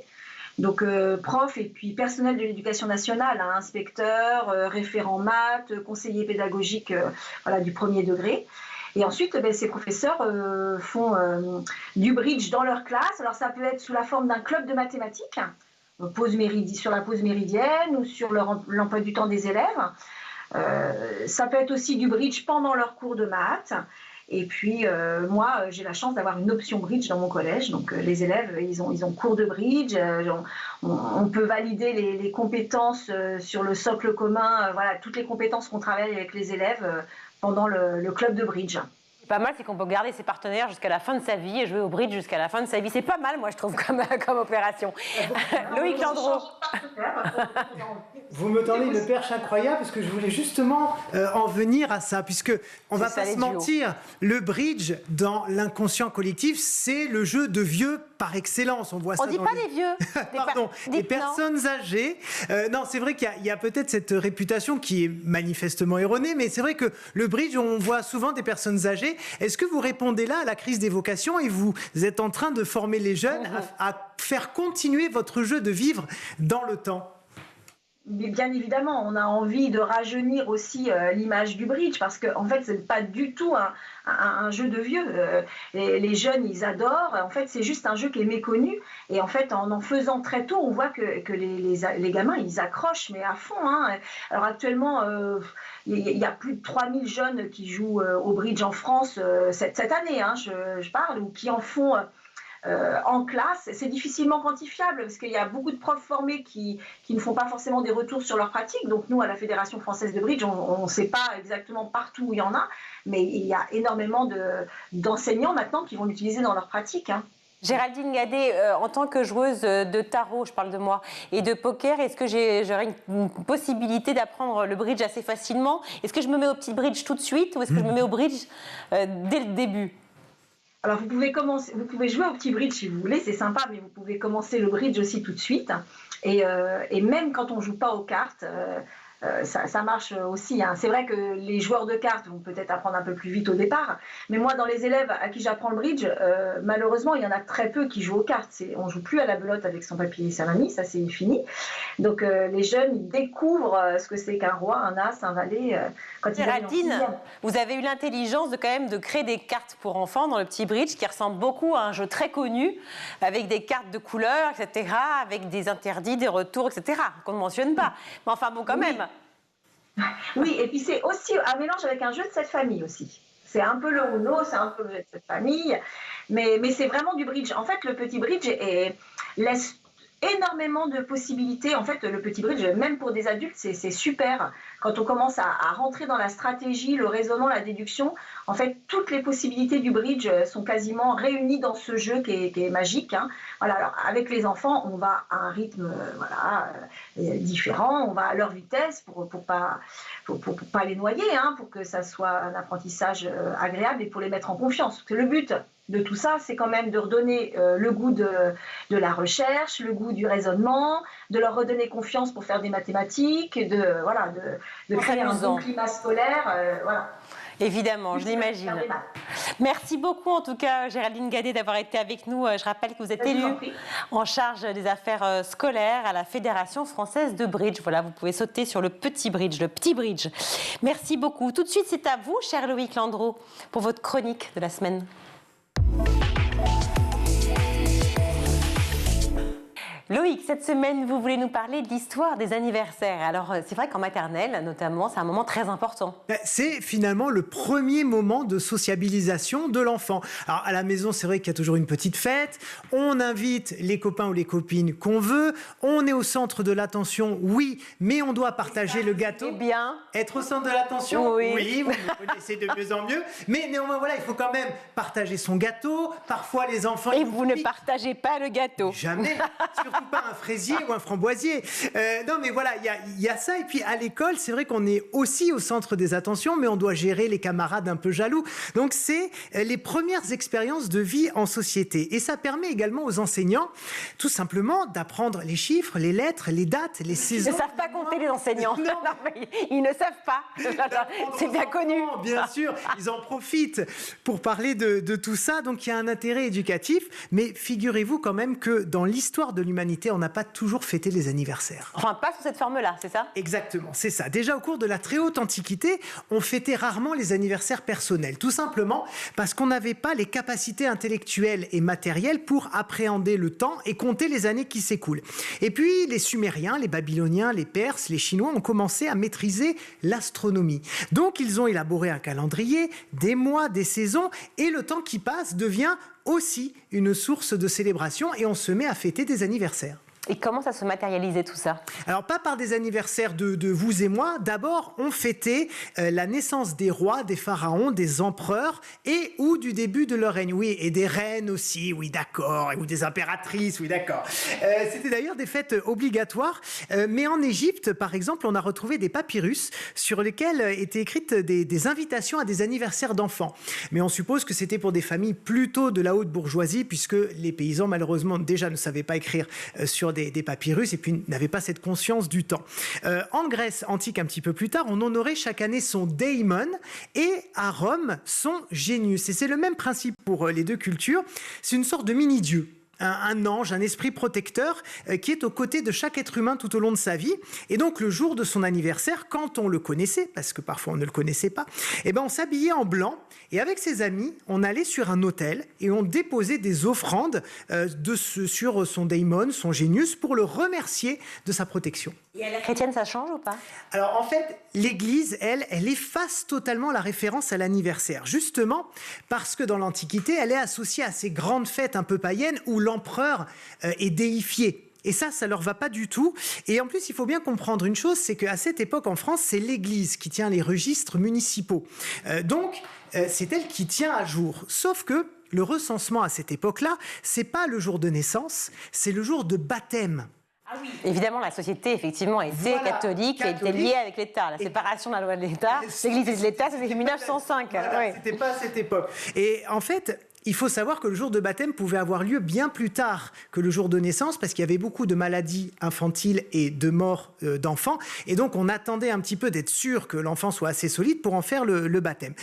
Donc profs et puis personnel de l'éducation nationale, hein, inspecteurs, référents maths, conseillers pédagogiques du premier degré. Et ensuite, ces professeurs font du bridge dans leur classe. Alors ça peut être sous la forme d'un club de mathématiques sur la pause méridienne ou sur l'emploi du temps des élèves. Ça peut être aussi du bridge pendant leur cours de maths. Et puis, moi, j'ai la chance d'avoir une option bridge dans mon collège. Donc, les élèves, ils ont cours de bridge. On peut valider les compétences sur le socle commun. Voilà, toutes les compétences qu'on travaille avec les élèves pendant le club de bridge. Pas mal, c'est qu'on peut garder ses partenaires jusqu'à la fin de sa vie et jouer au bridge jusqu'à la fin de sa vie. C'est pas mal, moi, je trouve, comme opération. Loïc Landreau. Vous me tendez une perche incroyable parce que je voulais justement en venir à ça, puisque on va pas se mentir, le bridge dans l'inconscient collectif, c'est le jeu de vieux par excellence. On voit ça. On dit pas les vieux. Pardon, des personnes âgées. Non, c'est vrai qu'il y a peut-être cette réputation qui est manifestement erronée, mais c'est vrai que le bridge, on voit souvent des personnes âgées. Est-ce que vous répondez là à la crise des vocations et vous êtes en train de former les jeunes à faire continuer votre jeu de vivre dans le temps ? Bien évidemment, on a envie de rajeunir aussi l'image du bridge parce qu'en fait, ce n'est pas du tout un jeu de vieux. Les jeunes, ils adorent. En fait, c'est juste un jeu qui est méconnu. Et en fait, en faisant très tôt, on voit que les gamins, ils accrochent, mais à fond. Hein. Alors actuellement, il y a plus de 3000 jeunes qui jouent au bridge en France cette année, hein, je parle, ou qui en font... en classe, c'est difficilement quantifiable parce qu'il y a beaucoup de profs formés qui ne font pas forcément des retours sur leur pratique. Donc nous, à la Fédération française de bridge, on ne sait pas exactement partout où il y en a, mais il y a énormément d'enseignants maintenant qui vont l'utiliser dans leur pratique. Hein. Géraldine Gadet, en tant que joueuse de tarot, je parle de moi, et de poker, est-ce que j'aurais une possibilité d'apprendre le bridge assez facilement ? Est-ce que je me mets au petit bridge tout de suite ou est-ce que je me mets au bridge dès le début ? Alors vous pouvez jouer au petit bridge si vous voulez, c'est sympa, mais vous pouvez commencer le bridge aussi tout de suite. Et même quand on ne joue pas aux cartes, ça marche aussi. Hein. C'est vrai que les joueurs de cartes vont peut-être apprendre un peu plus vite au départ, mais moi, dans les élèves à qui j'apprends le bridge, malheureusement, il y en a très peu qui jouent aux cartes. On ne joue plus à la belote avec son papier et sa mamie, ça c'est fini. Donc les jeunes, ils découvrent ce que c'est qu'un roi, un as, un valet. Géraldine, vous avez eu l'intelligence de créer des cartes pour enfants dans le petit bridge qui ressemble beaucoup à un jeu très connu, avec des cartes de couleurs, etc., avec des interdits, des retours, etc., qu'on ne mentionne pas. Mais enfin bon, quand même. Oui, et puis c'est aussi un mélange avec un jeu de cette famille aussi. C'est un peu le Uno, c'est un peu le jeu de cette famille, mais c'est vraiment du bridge. En fait, le petit bridge laisse énormément de possibilités. En fait, le petit bridge, même pour des adultes, c'est super. Quand on commence à rentrer dans la stratégie, le raisonnement, la déduction, en fait, toutes les possibilités du bridge sont quasiment réunies dans ce jeu qui est magique. Hein. Voilà, alors, avec les enfants, on va à un rythme différent, on va à leur vitesse pour pas les noyer, hein, pour que ça soit un apprentissage agréable et pour les mettre en confiance. Parce que le but de tout ça, c'est quand même de redonner le goût de la recherche, le goût du raisonnement, de leur redonner confiance pour faire des mathématiques, de créer un bon climat scolaire. Voilà. Évidemment, je l'imagine. Merci beaucoup en tout cas Géraldine Gadet d'avoir été avec nous. Je rappelle que vous êtes élue en charge des affaires scolaires à la Fédération française de bridge. Voilà, vous pouvez sauter sur le petit bridge. Merci beaucoup. Tout de suite, c'est à vous, cher Loïc Landreau, pour votre chronique de la semaine. Loïc, cette semaine, vous voulez nous parler de l'histoire des anniversaires. Alors, c'est vrai qu'en maternelle, notamment, c'est un moment très important. C'est finalement le premier moment de sociabilisation de l'enfant. Alors, à la maison, c'est vrai qu'il y a toujours une petite fête. On invite les copains ou les copines qu'on veut. On est au centre de l'attention, oui, mais on doit partager le gâteau. Eh bien. Être au centre de l'attention, oui, vous me connaissez de mieux en mieux. Mais néanmoins, voilà, il faut quand même partager son gâteau. Parfois, les enfants... Et vous ne partagez pas le gâteau. Jamais. Surtout pas un fraisier ou un framboisier. Non, mais voilà, il y a ça. Et puis à l'école, c'est vrai qu'on est aussi au centre des attentions, mais on doit gérer les camarades un peu jaloux. Donc c'est les premières expériences de vie en société. Et ça permet également aux enseignants, tout simplement, d'apprendre les chiffres, les lettres, les dates, les saisons. Ils ne savent pas compter, les enseignants. Non, mais ils ne savent pas. C'est bien connu. Bien sûr, ils en profitent pour parler de tout ça. Donc il y a un intérêt éducatif. Mais figurez-vous quand même que dans l'histoire de l'humanité, l'humanité, on n'a pas toujours fêté les anniversaires. Enfin, pas sous cette forme-là, c'est ça? Exactement, c'est ça. Déjà au cours de la très haute antiquité, on fêtait rarement les anniversaires personnels, tout simplement parce qu'on n'avait pas les capacités intellectuelles et matérielles pour appréhender le temps et compter les années qui s'écoulent. Et puis les Sumériens, les Babyloniens, les Perses, les Chinois ont commencé à maîtriser l'astronomie. Donc ils ont élaboré un calendrier, des mois, des saisons, et le temps qui passe devient aussi une source de célébration et on se met à fêter des anniversaires. Et comment ça se matérialisait tout ça? Alors pas par des anniversaires de vous et moi. D'abord, on fêtait la naissance des rois, des pharaons, des empereurs et ou du début de leur règne. Oui, et des reines aussi, oui d'accord, ou des impératrices, oui d'accord. C'était d'ailleurs des fêtes obligatoires. Mais en Égypte, par exemple, on a retrouvé des papyrus sur lesquels étaient écrites des invitations à des anniversaires d'enfants. Mais on suppose que c'était pour des familles plutôt de la haute bourgeoisie, puisque les paysans, malheureusement, déjà ne savaient pas écrire sur des papyrus et puis n'avaient pas cette conscience du temps. En Grèce antique, un petit peu plus tard, on honorait chaque année son daimon et à Rome, son genius. Et c'est le même principe pour les deux cultures. C'est une sorte de mini-dieu. Un ange, un esprit protecteur qui est aux côtés de chaque être humain tout au long de sa vie. Et donc, le jour de son anniversaire, quand on le connaissait, parce que parfois on ne le connaissait pas, eh ben, on s'habillait en blanc et avec ses amis, on allait sur un autel et on déposait des offrandes sur son daimon, son genius, pour le remercier de sa protection. Et à la chrétienne, ça change ou pas? Alors en fait, l'Église, elle efface totalement la référence à l'anniversaire, justement parce que dans l'Antiquité, elle est associée à ces grandes fêtes un peu païennes où l'empereur est déifié. Et ça leur va pas du tout. Et en plus, il faut bien comprendre une chose, c'est qu'à cette époque en France, c'est l'Église qui tient les registres municipaux. Donc, c'est elle qui tient à jour. Sauf que le recensement à cette époque-là, c'est pas le jour de naissance, c'est le jour de baptême. Ah oui. Évidemment, la société, effectivement, était catholique et était liée avec l'État. La séparation de la loi de l'État, l'Église et de l'État, c'était 1905. Voilà, oui. C'était pas à cette époque. Et en fait, il faut savoir que le jour de baptême pouvait avoir lieu bien plus tard que le jour de naissance parce qu'il y avait beaucoup de maladies infantiles et de morts d'enfants. Et donc, on attendait un petit peu d'être sûr que l'enfant soit assez solide pour en faire le baptême.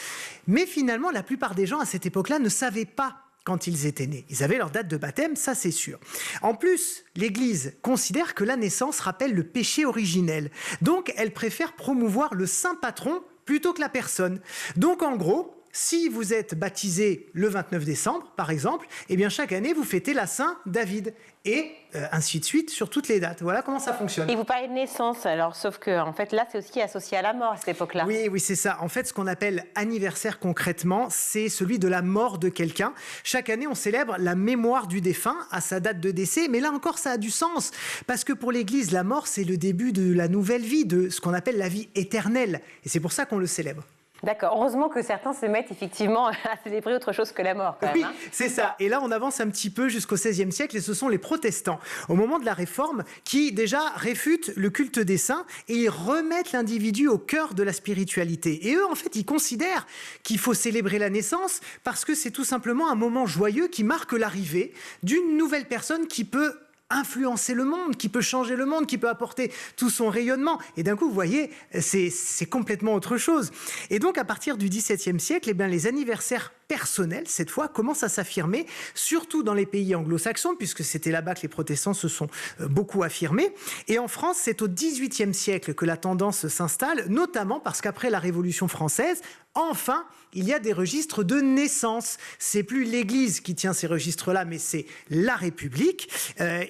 Mais finalement, la plupart des gens à cette époque-là ne savaient pas quand ils étaient nés. Ils avaient leur date de baptême, ça c'est sûr. En plus, l'Église considère que la naissance rappelle le péché originel. Donc, elle préfère promouvoir le saint patron plutôt que la personne. Donc, en gros, si vous êtes baptisé le 29 décembre, par exemple, eh bien chaque année, vous fêtez la Saint-David. Et ainsi de suite sur toutes les dates. Voilà comment ça fonctionne. Et vous parlez de naissance, alors, sauf que en fait, là, c'est aussi associé à la mort à cette époque-là. Oui, c'est ça. En fait, ce qu'on appelle anniversaire concrètement, c'est celui de la mort de quelqu'un. Chaque année, on célèbre la mémoire du défunt à sa date de décès. Mais là encore, ça a du sens. Parce que pour l'Église, la mort, c'est le début de la nouvelle vie, de ce qu'on appelle la vie éternelle. Et c'est pour ça qu'on le célèbre. D'accord. Heureusement que certains se mettent effectivement à célébrer autre chose que la mort, quand même. Oui, c'est ça. Et là, on avance un petit peu jusqu'au XVIe siècle, et ce sont les protestants, au moment de la Réforme, qui déjà réfutent le culte des saints et ils remettent l'individu au cœur de la spiritualité. Et eux, en fait, ils considèrent qu'il faut célébrer la naissance parce que c'est tout simplement un moment joyeux qui marque l'arrivée d'une nouvelle personne qui peut influencer le monde, qui peut changer le monde, qui peut apporter tout son rayonnement. Et d'un coup, vous voyez, c'est complètement autre chose. Et donc, à partir du XVIIe siècle, eh bien, les anniversaires personnels, cette fois, commencent à s'affirmer, surtout dans les pays anglo-saxons, puisque c'était là-bas que les protestants se sont beaucoup affirmés. Et en France, c'est au XVIIIe siècle que la tendance s'installe, notamment parce qu'après la Révolution française, enfin, il y a des registres de naissance. C'est plus l'Église qui tient ces registres-là, mais c'est la République.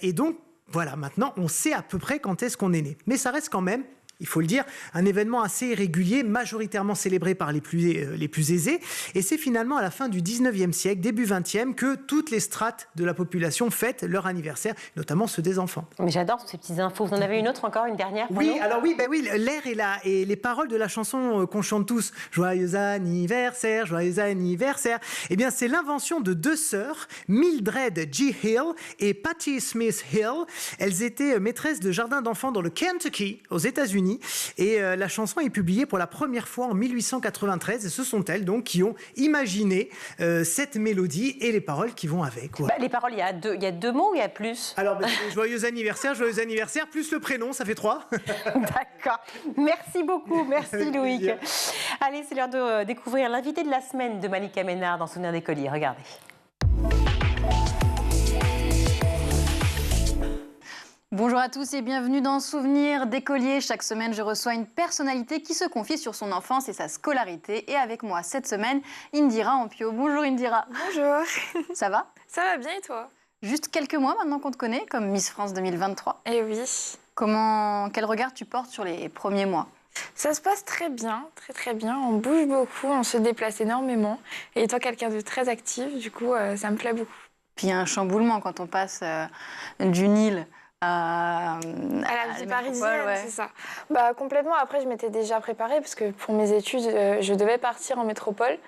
Et donc, voilà, maintenant, on sait à peu près quand est-ce qu'on est né. Mais ça reste quand même, il faut le dire, un événement assez irrégulier, majoritairement célébré par les plus aisés. Et c'est finalement à la fin du 19e siècle, début 20e, que toutes les strates de la population fêtent leur anniversaire, notamment ceux des enfants. Mais j'adore ces petites infos. Vous en avez une autre encore, une dernière pour Oui, nous? alors oui, l'air et les paroles de la chanson qu'on chante tous, Joyeux anniversaire, joyeux anniversaire, eh bien c'est l'invention de deux sœurs, Mildred G. Hill et Patty Smith Hill. Elles étaient maîtresses de jardin d'enfants dans le Kentucky, aux États-Unis. Et la chanson est publiée pour la première fois en 1893 et ce sont elles donc qui ont imaginé cette mélodie et les paroles qui vont avec. Ouais. Les paroles, il y a deux mots ou il y a plus? Alors, joyeux anniversaire, plus le prénom, ça fait 3. D'accord. Merci beaucoup, merci Loïc. Allez, c'est l'heure de découvrir l'invité de la semaine de Malika Ménard dans Souvenir d'écolier. Regardez. Bonjour à tous et bienvenue dans Souvenirs d'écoliers. Chaque semaine, je reçois une personnalité qui se confie sur son enfance et sa scolarité. Et avec moi cette semaine, Indira Ampio. Bonjour Indira. Bonjour. Ça va? Ça va bien et toi? Juste quelques mois maintenant qu'on te connaît comme Miss France 2023. Eh oui. Quel regard tu portes sur les premiers mois? Ça se passe très bien, très bien. On bouge beaucoup, on se déplace énormément. Et étant quelqu'un de très actif, du coup, ça me plaît beaucoup. Puis il y a un chamboulement quand on passe du Nil à la vie parisienne, ouais. C'est ça. Bah, complètement. Après, je m'étais déjà préparée parce que pour mes études, je devais partir en métropole.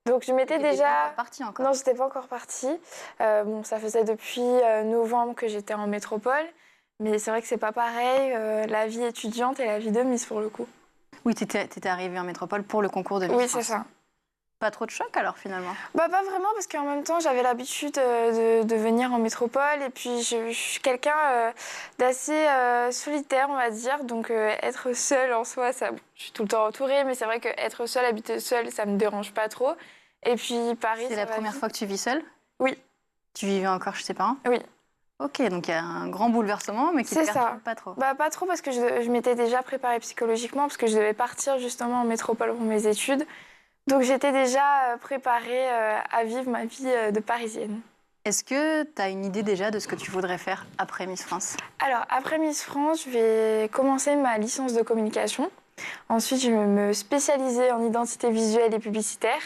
Donc je m'étais déjà... pas partie encore? Non, j'étais pas encore partie. Bon, ça faisait depuis novembre que j'étais en métropole. Mais c'est vrai que c'est pas pareil, la vie étudiante et la vie de Miss pour le coup. Oui, t'étais arrivée en métropole pour le concours de Miss France. Oui, c'est ça. Pas trop de choc alors finalement? Bah pas vraiment parce qu'en même temps j'avais l'habitude de venir en métropole et puis je suis quelqu'un d'assez solitaire on va dire, donc être seule en soi, ça, je suis tout le temps entourée, mais c'est vrai qu'être seule, habiter seule, ça me dérange pas trop. Et puis Paris, c'est la première fois que tu vis seule? Oui. Tu vivais encore chez tes parents? Oui. Ok, donc il y a un grand bouleversement, mais qui te perturbe pas trop. Bah pas trop parce que je m'étais déjà préparée psychologiquement parce que je devais partir justement en métropole pour mes études. Donc j'étais déjà préparée à vivre ma vie de Parisienne. Est-ce que tu as une idée déjà de ce que tu voudrais faire après Miss France? Alors après Miss France, je vais commencer ma licence de communication. Ensuite, je vais me spécialiser en identité visuelle et publicitaire.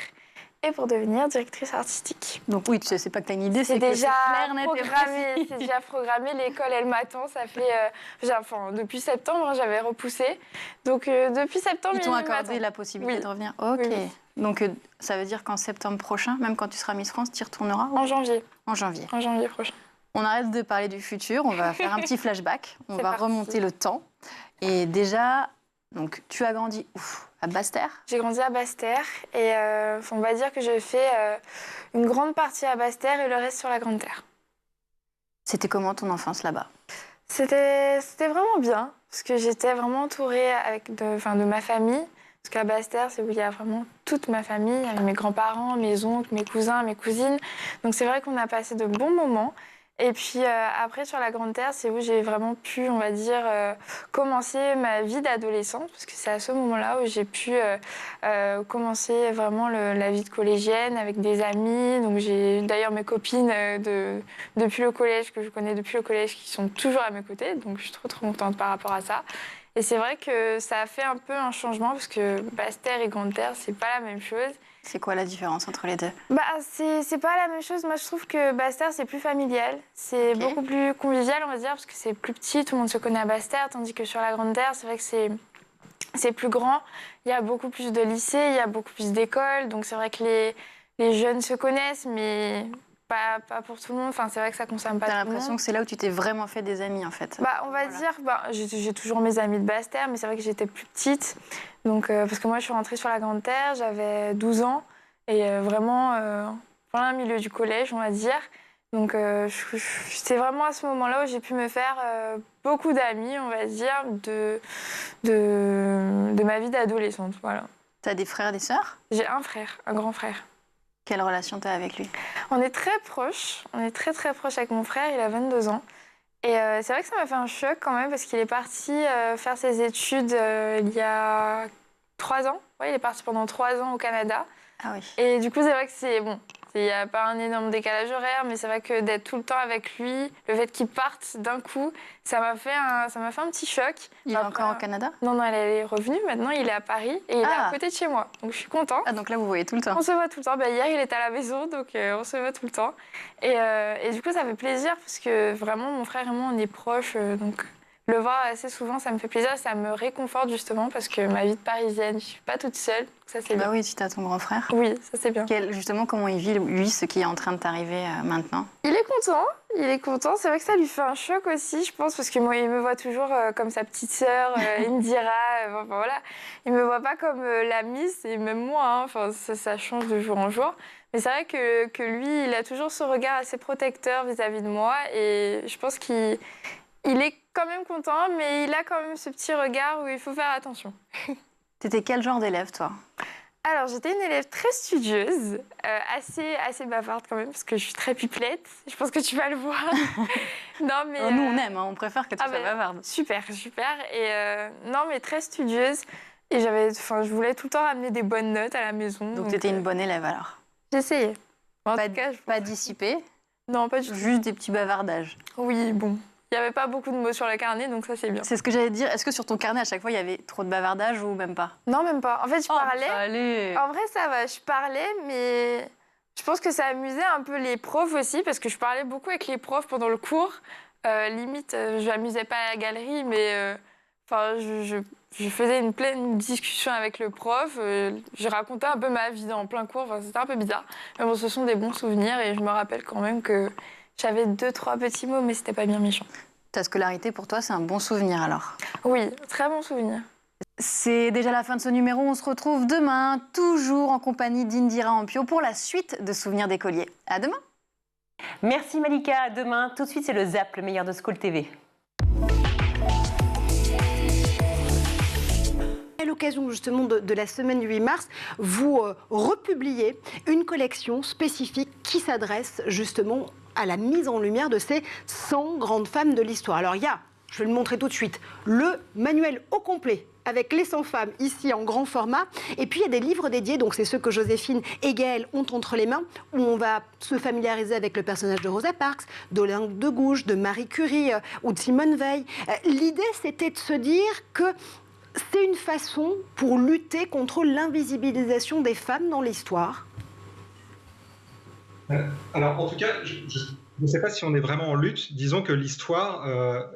Et pour devenir directrice artistique. Donc oui, tu sais, c'est pas que tu as une idée, c'est déjà clair, net programmé. C'est déjà programmé, l'école elle m'attend, ça fait... depuis septembre, j'avais repoussé. Donc depuis septembre, ils t'ont accordé la possibilité de revenir. Ok. Oui. Donc ça veut dire qu'en septembre prochain, même quand tu seras Miss France, tu y retourneras? En janvier. En janvier. En janvier prochain. On arrête de parler du futur, on va faire un petit flashback. On va remonter le temps. Et déjà, donc, tu as grandi à Basse-Terre? J'ai grandi à Basse-Terre et on va dire que j'ai fait une grande partie à Basse-Terre et le reste sur la Grande Terre. C'était comment ton enfance là-bas? C'était vraiment bien, parce que j'étais vraiment entourée de ma famille. Parce qu'à Basse-Terre, c'est où il y a vraiment toute ma famille, avec mes grands-parents, mes oncles, mes cousins, mes cousines. Donc c'est vrai qu'on a passé de bons moments. Et puis après, sur la Grande Terre, c'est où j'ai vraiment pu, on va dire, commencer ma vie d'adolescente, parce que c'est à ce moment-là où j'ai pu commencer vraiment la vie de collégienne avec des amis. Donc j'ai d'ailleurs mes copines depuis le collège, que je connais depuis le collège, qui sont toujours à mes côtés. Donc je suis trop contente par rapport à ça. Et c'est vrai que ça a fait un peu un changement, parce que Basse-Terre et Grande Terre, c'est pas la même chose. C'est quoi la différence entre les deux? C'est pas la même chose. Moi, je trouve que Basse-Terre, c'est plus familial. C'est beaucoup plus convivial, on va dire, parce que c'est plus petit, tout le monde se connaît à Basse-Terre, tandis que sur la Grande Terre, c'est vrai que c'est plus grand. Il y a beaucoup plus de lycées, il y a beaucoup plus d'écoles. Donc, c'est vrai que les jeunes se connaissent, mais pas pour tout le monde. Enfin, c'est vrai que ça ne concerne pas tout le monde. T'as l'impression que c'est là où tu t'es vraiment fait des amis, en fait? On va dire, j'ai toujours mes amis de Basse-Terre, mais c'est vrai que j'étais plus petite. Donc, parce que moi, je suis rentrée sur la Grande Terre, j'avais 12 ans, et vraiment plein milieu du collège, on va dire. Donc, c'est vraiment à ce moment-là où j'ai pu me faire beaucoup d'amis, on va dire, de ma vie d'adolescente. Voilà. T'as des frères, des sœurs? J'ai un frère, un grand frère. Quelle relation t'as avec lui? On est très proches. On est très proches avec mon frère. Il a 22 ans. Et c'est vrai que ça m'a fait un choc quand même parce qu'il est parti faire ses études il y a 3 ans. Ouais, il est parti pendant 3 ans au Canada. Ah oui. Et du coup, c'est vrai que c'est bon. Il n'y a pas un énorme décalage horaire, mais c'est vrai que d'être tout le temps avec lui, le fait qu'il parte d'un coup, ça m'a fait un petit choc. Il est encore au Canada? Non, elle est revenue. Maintenant, il est à Paris et il est à côté de chez moi. Donc, je suis contente. Ah, donc là, vous voyez tout le temps? On se voit tout le temps. Hier, il était à la maison, donc on se voit tout le temps. Et du coup, ça fait plaisir parce que vraiment, mon frère et moi, on est proches. Donc, le voir assez souvent, ça me fait plaisir. Ça me réconforte justement parce que ma vie de Parisienne, je ne suis pas toute seule. Ça, c'est bien. Oui, tu as ton grand frère. Oui, ça, c'est bien. Justement, comment il vit, lui, ce qui est en train de t'arriver maintenant? Il est content. Il est content. C'est vrai que ça lui fait un choc aussi, je pense, parce que moi, il me voit toujours comme sa petite sœur, Indira. Voilà. Il me voit pas comme la Miss, et même moi. Hein. Enfin, ça change de jour en jour. Mais c'est vrai que lui, il a toujours ce regard assez protecteur vis-à-vis de moi. Et je pense qu'il est quand même content, mais il a quand même ce petit regard où il faut faire attention. T'étais quel genre d'élève, toi? Alors, j'étais une élève très studieuse, assez bavarde quand même, parce que je suis très pipelette. Je pense que tu vas le voir. Non, mais, nous, on aime, hein, on préfère que tu sois bavarde. Super. Et non, mais très studieuse. Et je voulais tout le temps ramener des bonnes notes à la maison. Donc, tu étais une bonne élève alors? J'essayais. Pas dissipée? Non, pas du tout. Juste des petits bavardages? Oui, bon. Il n'y avait pas beaucoup de mots sur le carnet, donc ça, c'est bien. C'est ce que j'allais dire. Est-ce que sur ton carnet, à chaque fois, il y avait trop de bavardages ou même pas? Non, même pas. En fait, je parlais. Allez. En vrai, ça va. Je parlais, mais je pense que ça amusait un peu les profs aussi, parce que je parlais beaucoup avec les profs pendant le cours. Limite, je m'amusais pas à la galerie, mais je faisais une pleine discussion avec le prof. Je racontais un peu ma vie en plein cours. C'était un peu bizarre. Mais bon, ce sont des bons souvenirs et je me rappelle quand même que j'avais 2-3 petits mots, mais c'était pas bien méchant. Ta scolarité, pour toi, c'est un bon souvenir alors? Oui, très bon souvenir. C'est déjà la fin de ce numéro. On se retrouve demain, toujours en compagnie d'Indira Ampio pour la suite de Souvenirs d'écoliers. À demain. Merci Malika, à demain. Tout de suite, c'est le ZAP, le meilleur de School TV. À l'occasion justement de la semaine du 8 mars, vous republiez une collection spécifique qui s'adresse justement à la mise en lumière de ces 100 grandes femmes de l'histoire. Alors il y a, je vais le montrer tout de suite, le manuel au complet avec les 100 femmes ici en grand format. Et puis il y a des livres dédiés, donc c'est ceux que Joséphine et Gaëlle ont entre les mains, où on va se familiariser avec le personnage de Rosa Parks, d'Olympe de Gouges, de Marie Curie ou de Simone Veil. L'idée, c'était de se dire que c'est une façon pour lutter contre l'invisibilisation des femmes dans l'histoire. Alors, en tout cas, je ne sais pas si on est vraiment en lutte. Disons que l'histoire,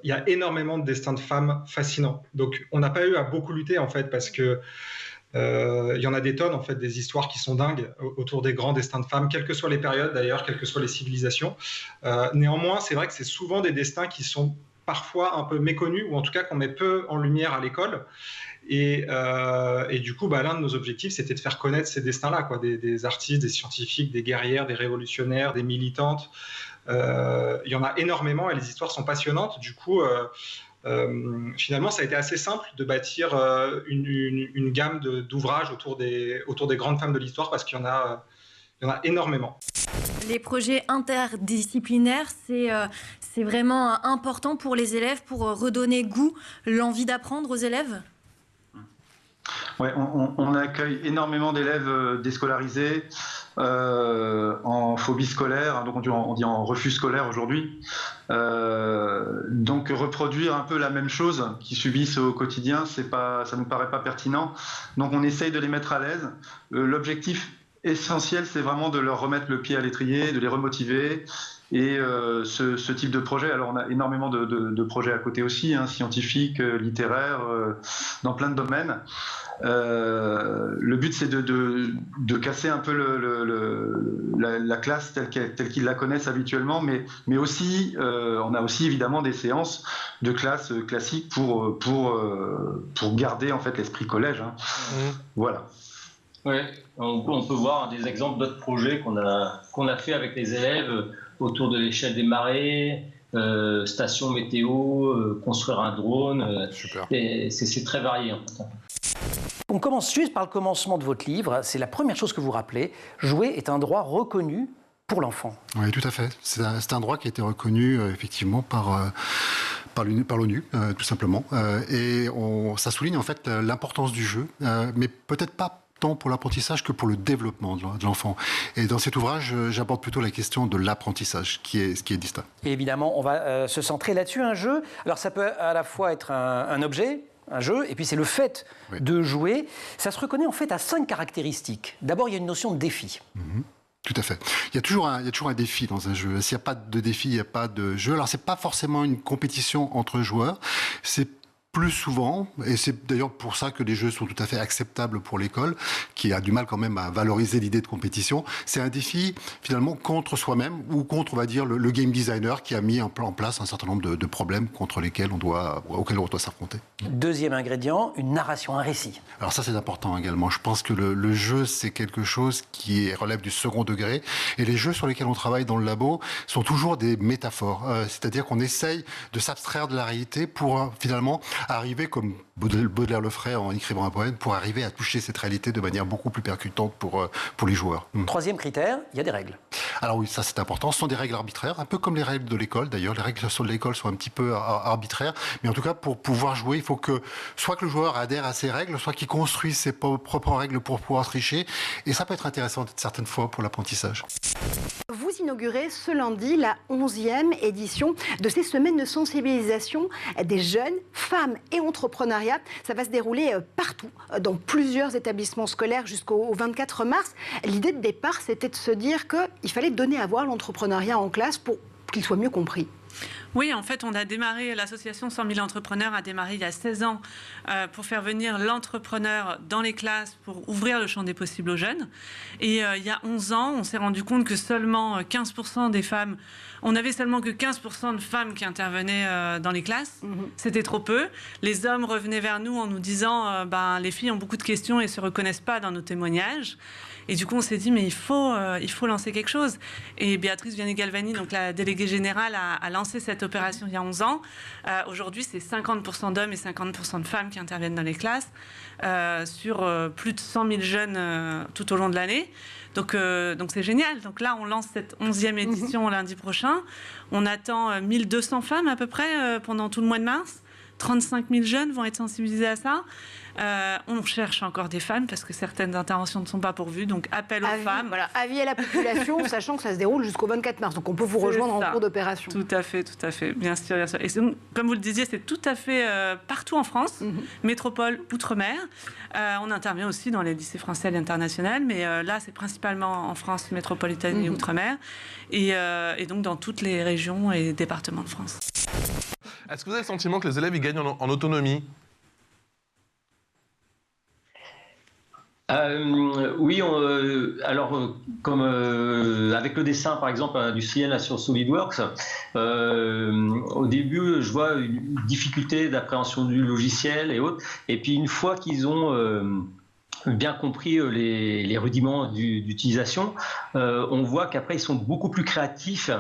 il y a énormément de destins de femmes fascinants. Donc, on n'a pas eu à beaucoup lutter, en fait, parce que il y en a des tonnes, en fait, des histoires qui sont dingues autour des grands destins de femmes, quelles que soient les périodes, d'ailleurs, quelles que soient les civilisations. Néanmoins, c'est vrai que c'est souvent des destins qui sont parfois un peu méconnus, ou en tout cas qu'on met peu en lumière à l'école. Et du coup, l'un de nos objectifs, c'était de faire connaître ces destins-là, quoi, des artistes, des scientifiques, des guerrières, des révolutionnaires, des militantes. Il y en a énormément et les histoires sont passionnantes. Du coup, finalement, ça a été assez simple de bâtir une gamme d'ouvrages autour des grandes femmes de l'histoire, parce qu'il y en a énormément. Les projets interdisciplinaires, c'est vraiment important pour les élèves, pour redonner goût, l'envie d'apprendre aux élèves? Oui, on accueille énormément d'élèves déscolarisés en phobie scolaire, donc on dit en refus scolaire aujourd'hui. Donc reproduire un peu la même chose qu'ils subissent au quotidien, ça nous paraît pas pertinent. Donc on essaye de les mettre à l'aise. L'objectif essentiel, c'est vraiment de leur remettre le pied à l'étrier, de les remotiver. Et ce type de projet, alors on a énormément de projets à côté aussi, scientifiques, littéraires, dans plein de domaines. Le but, c'est de casser un peu la classe telle qu'ils la connaissent habituellement, mais aussi, on a aussi évidemment des séances de classe classique pour garder en fait l'esprit collège. Voilà. Oui, on peut voir des exemples d'autres projets qu'on a fait avec les élèves autour de l'échelle des marées, station météo, construire un drone. C'est très varié en fait. On commence juste par le commencement de votre livre. C'est la première chose que vous rappelez. Jouer est un droit reconnu pour l'enfant. Oui, tout à fait. C'est un droit qui a été reconnu effectivement par l'ONU, tout simplement. Et ça souligne en fait l'importance du jeu, mais peut-être pas tant pour l'apprentissage que pour le développement de l'enfant. Et dans cet ouvrage, j'aborde plutôt la question de l'apprentissage, ce qui est distinct. Et évidemment, on va se centrer là-dessus. Un jeu, alors ça peut à la fois être un objet, un jeu, et puis c'est le fait de jouer. Ça se reconnaît en fait à 5 caractéristiques. D'abord, il y a une notion de défi. Tout à fait. Il y a toujours un défi dans un jeu. S'il n'y a pas de défi, il n'y a pas de jeu. Alors, c'est pas forcément une compétition entre joueurs. C'est plus souvent, et c'est d'ailleurs pour ça que les jeux sont tout à fait acceptables pour l'école, qui a du mal quand même à valoriser l'idée de compétition, c'est un défi finalement contre soi-même, ou contre, on va dire, le game designer qui a mis en place un certain nombre de problèmes auxquels on doit s'affronter. Deuxième ingrédient, une narration, un récit. Alors ça, c'est important également. Je pense que le jeu, c'est quelque chose qui relève du second degré, et les jeux sur lesquels on travaille dans le labo sont toujours des métaphores, c'est-à-dire qu'on essaye de s'abstraire de la réalité pour finalement arriver, comme Baudelaire le ferait en écrivant un poème, pour arriver à toucher cette réalité de manière beaucoup plus percutante pour les joueurs. Troisième critère, il y a des règles. Alors oui, ça c'est important. Ce sont des règles arbitraires, un peu comme les règles de l'école d'ailleurs. Les règles de l'école sont un petit peu arbitraires, mais en tout cas pour pouvoir jouer, il faut que soit que le joueur adhère à ces règles, soit qu'il construise ses propres règles pour pouvoir tricher. Et ça peut être intéressant certaines fois pour l'apprentissage. Vous inaugurez ce lundi la 11e édition de ces semaines de sensibilisation des jeunes, femmes et entrepreneuriat. Ça va se dérouler partout, dans plusieurs établissements scolaires jusqu'au 24 mars. L'idée de départ, c'était de se dire qu'il fallait donner à voir l'entrepreneuriat en classe pour qu'il soit mieux compris. Oui, en fait, on a démarré, l'association 100 000 entrepreneurs a démarré il y a 16 ans pour faire venir l'entrepreneur dans les classes pour ouvrir le champ des possibles aux jeunes. Et il y a 11 ans, on s'est rendu compte que seulement 15% des femmes, on n'avait seulement que 15% de femmes qui intervenaient dans les classes. C'était trop peu. Les hommes revenaient vers nous en nous disant les filles ont beaucoup de questions et ne se reconnaissent pas dans nos témoignages. Et du coup, on s'est dit, mais il faut lancer quelque chose. Et Béatrice Vianney-Galvani, donc la déléguée générale, a lancé cette opération il y a 11 ans. Aujourd'hui, c'est 50% d'hommes et 50% de femmes qui interviennent dans les classes sur plus de 100 000 jeunes tout au long de l'année. Donc c'est génial. Donc là, on lance cette 11e édition lundi prochain. On attend 1200 femmes à peu près pendant tout le mois de mars. 35 000 jeunes vont être sensibilisés à ça. On cherche encore des femmes parce que certaines interventions ne sont pas pourvues, donc appel aux femmes. Voilà, avis à la population, sachant que ça se déroule jusqu'au 24 mars, donc on peut vous rejoindre en cours d'opération. Tout à fait, bien sûr, bien sûr. Et comme vous le disiez, c'est tout à fait partout en France, métropole, outre-mer. On intervient aussi dans les lycées français à l'international, mais là, c'est principalement en France métropolitaine et outre-mer, et donc dans toutes les régions et départements de France. Est-ce que vous avez le sentiment que les élèves ils gagnent en autonomie ? Oui, comme avec le dessin par exemple industriel sur SolidWorks, au début je vois une difficulté d'appréhension du logiciel et autres, et puis une fois qu'ils ont bien compris les rudiments d'utilisation, on voit qu'après ils sont beaucoup plus créatifs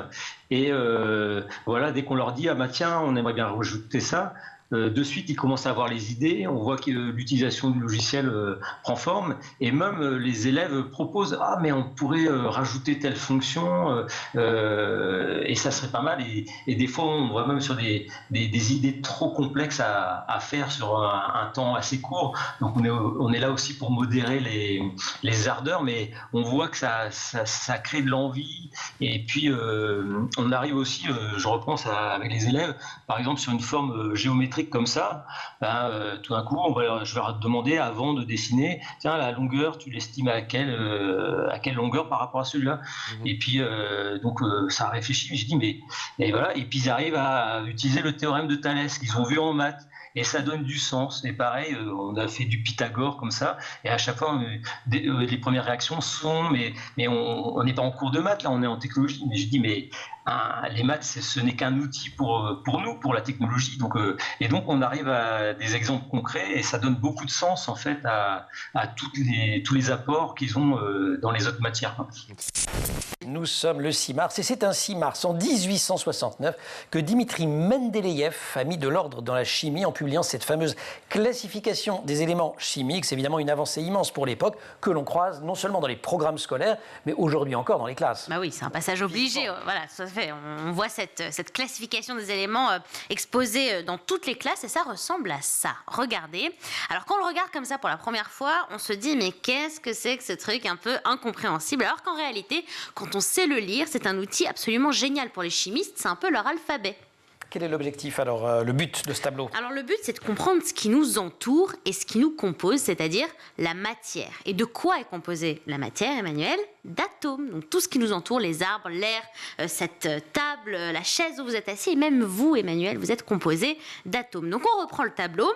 et voilà, dès qu'on leur dit ah bah tiens on aimerait bien rajouter ça, de suite, ils commencent à avoir les idées. On voit que l'utilisation du logiciel prend forme. Et même les élèves proposent « Ah, mais on pourrait rajouter telle fonction et ça serait pas mal. » Et des fois, on voit même sur des idées trop complexes à faire sur un temps assez court. Donc, on est là aussi pour modérer les ardeurs. Mais on voit que ça crée de l'envie. Et puis, on arrive aussi, je repense avec les élèves, par exemple, sur une forme géométrique comme ça, tout d'un coup, je vais leur demander avant de dessiner, tiens, la longueur, tu l'estimes à quelle longueur par rapport à celui-là. Et puis, ça réfléchit, je dis, mais voilà, et puis ils arrivent à utiliser le théorème de Thalès qu'ils ont vu en maths. Et ça donne du sens. Et pareil, on a fait du Pythagore comme ça. Et à chaque fois, les premières réactions sont mais on n'est pas en cours de maths, là, on est en technologie. Mais je dis, mais les maths, ce n'est qu'un outil pour nous, pour la technologie. Donc, et donc, on arrive à des exemples concrets et ça donne beaucoup de sens, en fait, à tous les apports qu'ils ont dans les autres matières. Nous sommes le 6 mars et c'est un 6 mars en 1869 que Dimitri Mendeleïev a mis de l'ordre dans la chimie en publiant cette fameuse classification des éléments chimiques. C'est évidemment une avancée immense pour l'époque que l'on croise non seulement dans les programmes scolaires, mais aujourd'hui encore dans les classes. Bah oui, c'est un passage obligé. Voilà, ça fait. On voit cette classification des éléments exposée dans toutes les classes et ça ressemble à ça. Regardez. Alors quand on le regarde comme ça pour la première fois, on se dit mais qu'est-ce que c'est que ce truc un peu incompréhensible, alors qu'en réalité, quand on sait le lire, c'est un outil absolument génial pour les chimistes, c'est un peu leur alphabet. Quel est l'objectif, alors, le but de ce tableau? Alors le but, c'est de comprendre ce qui nous entoure et ce qui nous compose, c'est-à-dire la matière. Et de quoi est composée la matière, Emmanuel? D'atomes. Donc tout ce qui nous entoure, les arbres, l'air, cette table, la chaise où vous êtes assis, et même vous, Emmanuel, vous êtes composé d'atomes. Donc on reprend le tableau.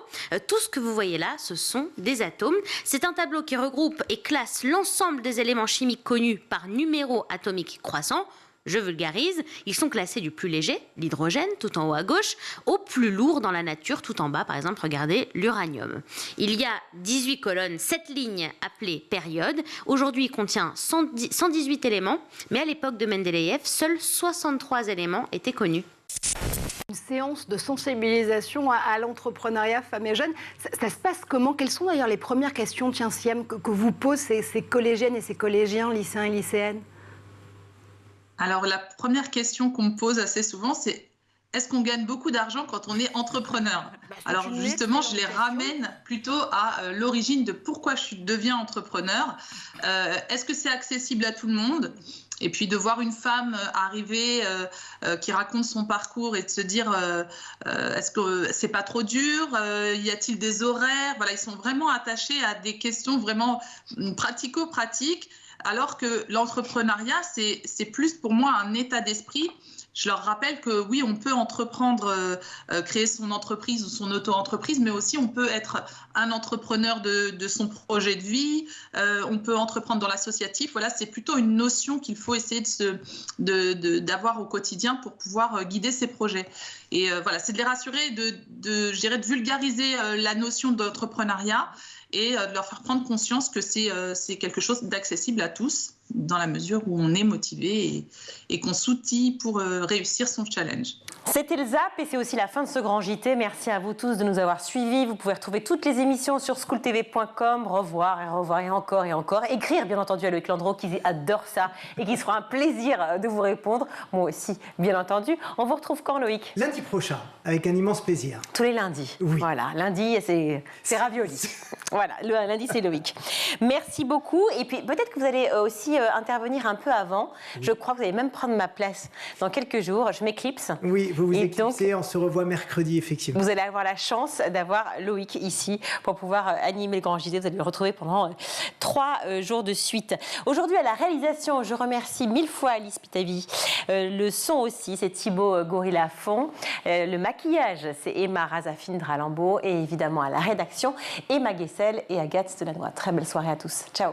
Tout ce que vous voyez là, ce sont des atomes. C'est un tableau qui regroupe et classe l'ensemble des éléments chimiques connus par numéro atomique croissant. Je vulgarise, ils sont classés du plus léger, l'hydrogène, tout en haut à gauche, au plus lourd dans la nature, tout en bas, par exemple, regardez l'uranium. Il y a 18 colonnes, 7 lignes appelées périodes. Aujourd'hui, il contient 118 éléments, mais à l'époque de Mendeleïev, seuls 63 éléments étaient connus. séance de sensibilisation à l'entrepreneuriat femmes et jeunes. Ça se passe comment? Quelles sont d'ailleurs les premières questions, tiens, Siam, que vous posent ces collégiennes et ces collégiens, lycéens et lycéennes? Alors, la première question qu'on me pose assez souvent, c'est: est-ce qu'on gagne beaucoup d'argent quand on est entrepreneur? Alors justement, je les ramène plutôt à l'origine de pourquoi je deviens entrepreneur. Est-ce que c'est accessible à tout le monde? Et puis de voir une femme arriver qui raconte son parcours et de se dire est-ce que c'est pas trop dur? Y a-t-il des horaires? Voilà, ils sont vraiment attachés à des questions vraiment pratico-pratiques, alors que l'entrepreneuriat, c'est plus pour moi un état d'esprit. Je leur rappelle que oui, on peut entreprendre, créer son entreprise ou son auto-entreprise, mais aussi on peut être un entrepreneur de son projet de vie, on peut entreprendre dans l'associatif. Voilà, c'est plutôt une notion qu'il faut essayer d'avoir au quotidien pour pouvoir guider ses projets. Et voilà, c'est de les rassurer, je dirais, de vulgariser la notion d'entrepreneuriat et de leur faire prendre conscience que c'est quelque chose d'accessible à tous, dans la mesure où on est motivé et qu'on s'outille pour réussir son challenge. C'était le ZAP et c'est aussi la fin de ce grand JT. Merci à vous tous de nous avoir suivis. Vous pouvez retrouver toutes les émissions sur schooltv.com, revoir et encore. Écrire, bien entendu, à Loïc Landreau qui adore ça et qui sera un plaisir de vous répondre. Moi aussi, bien entendu. On vous retrouve quand, Loïc? Lundi prochain, avec un immense plaisir. Tous les lundis. Oui. Voilà, lundi, c'est ravioli. Voilà, le lundi, c'est Loïc. Merci beaucoup. Et puis, peut-être que vous allez aussi intervenir un peu avant. Je crois que vous allez même prendre ma place dans quelques jours. Je m'éclipse. Oui, vous éclipsez. On se revoit mercredi, effectivement. Vous allez avoir la chance d'avoir Loïc ici pour pouvoir animer le Grand JT. Vous allez le retrouver pendant 3 jours de suite. Aujourd'hui, à la réalisation, je remercie 1000 fois Alice Pitavi. Le son aussi, c'est Thibaut Gorilla Fond. Le maquillage, c'est Emma Razafine-Dralambeau. Et évidemment, à la rédaction, Emma Guessel et Agathe Delannoy. Très belle soirée à tous. Ciao.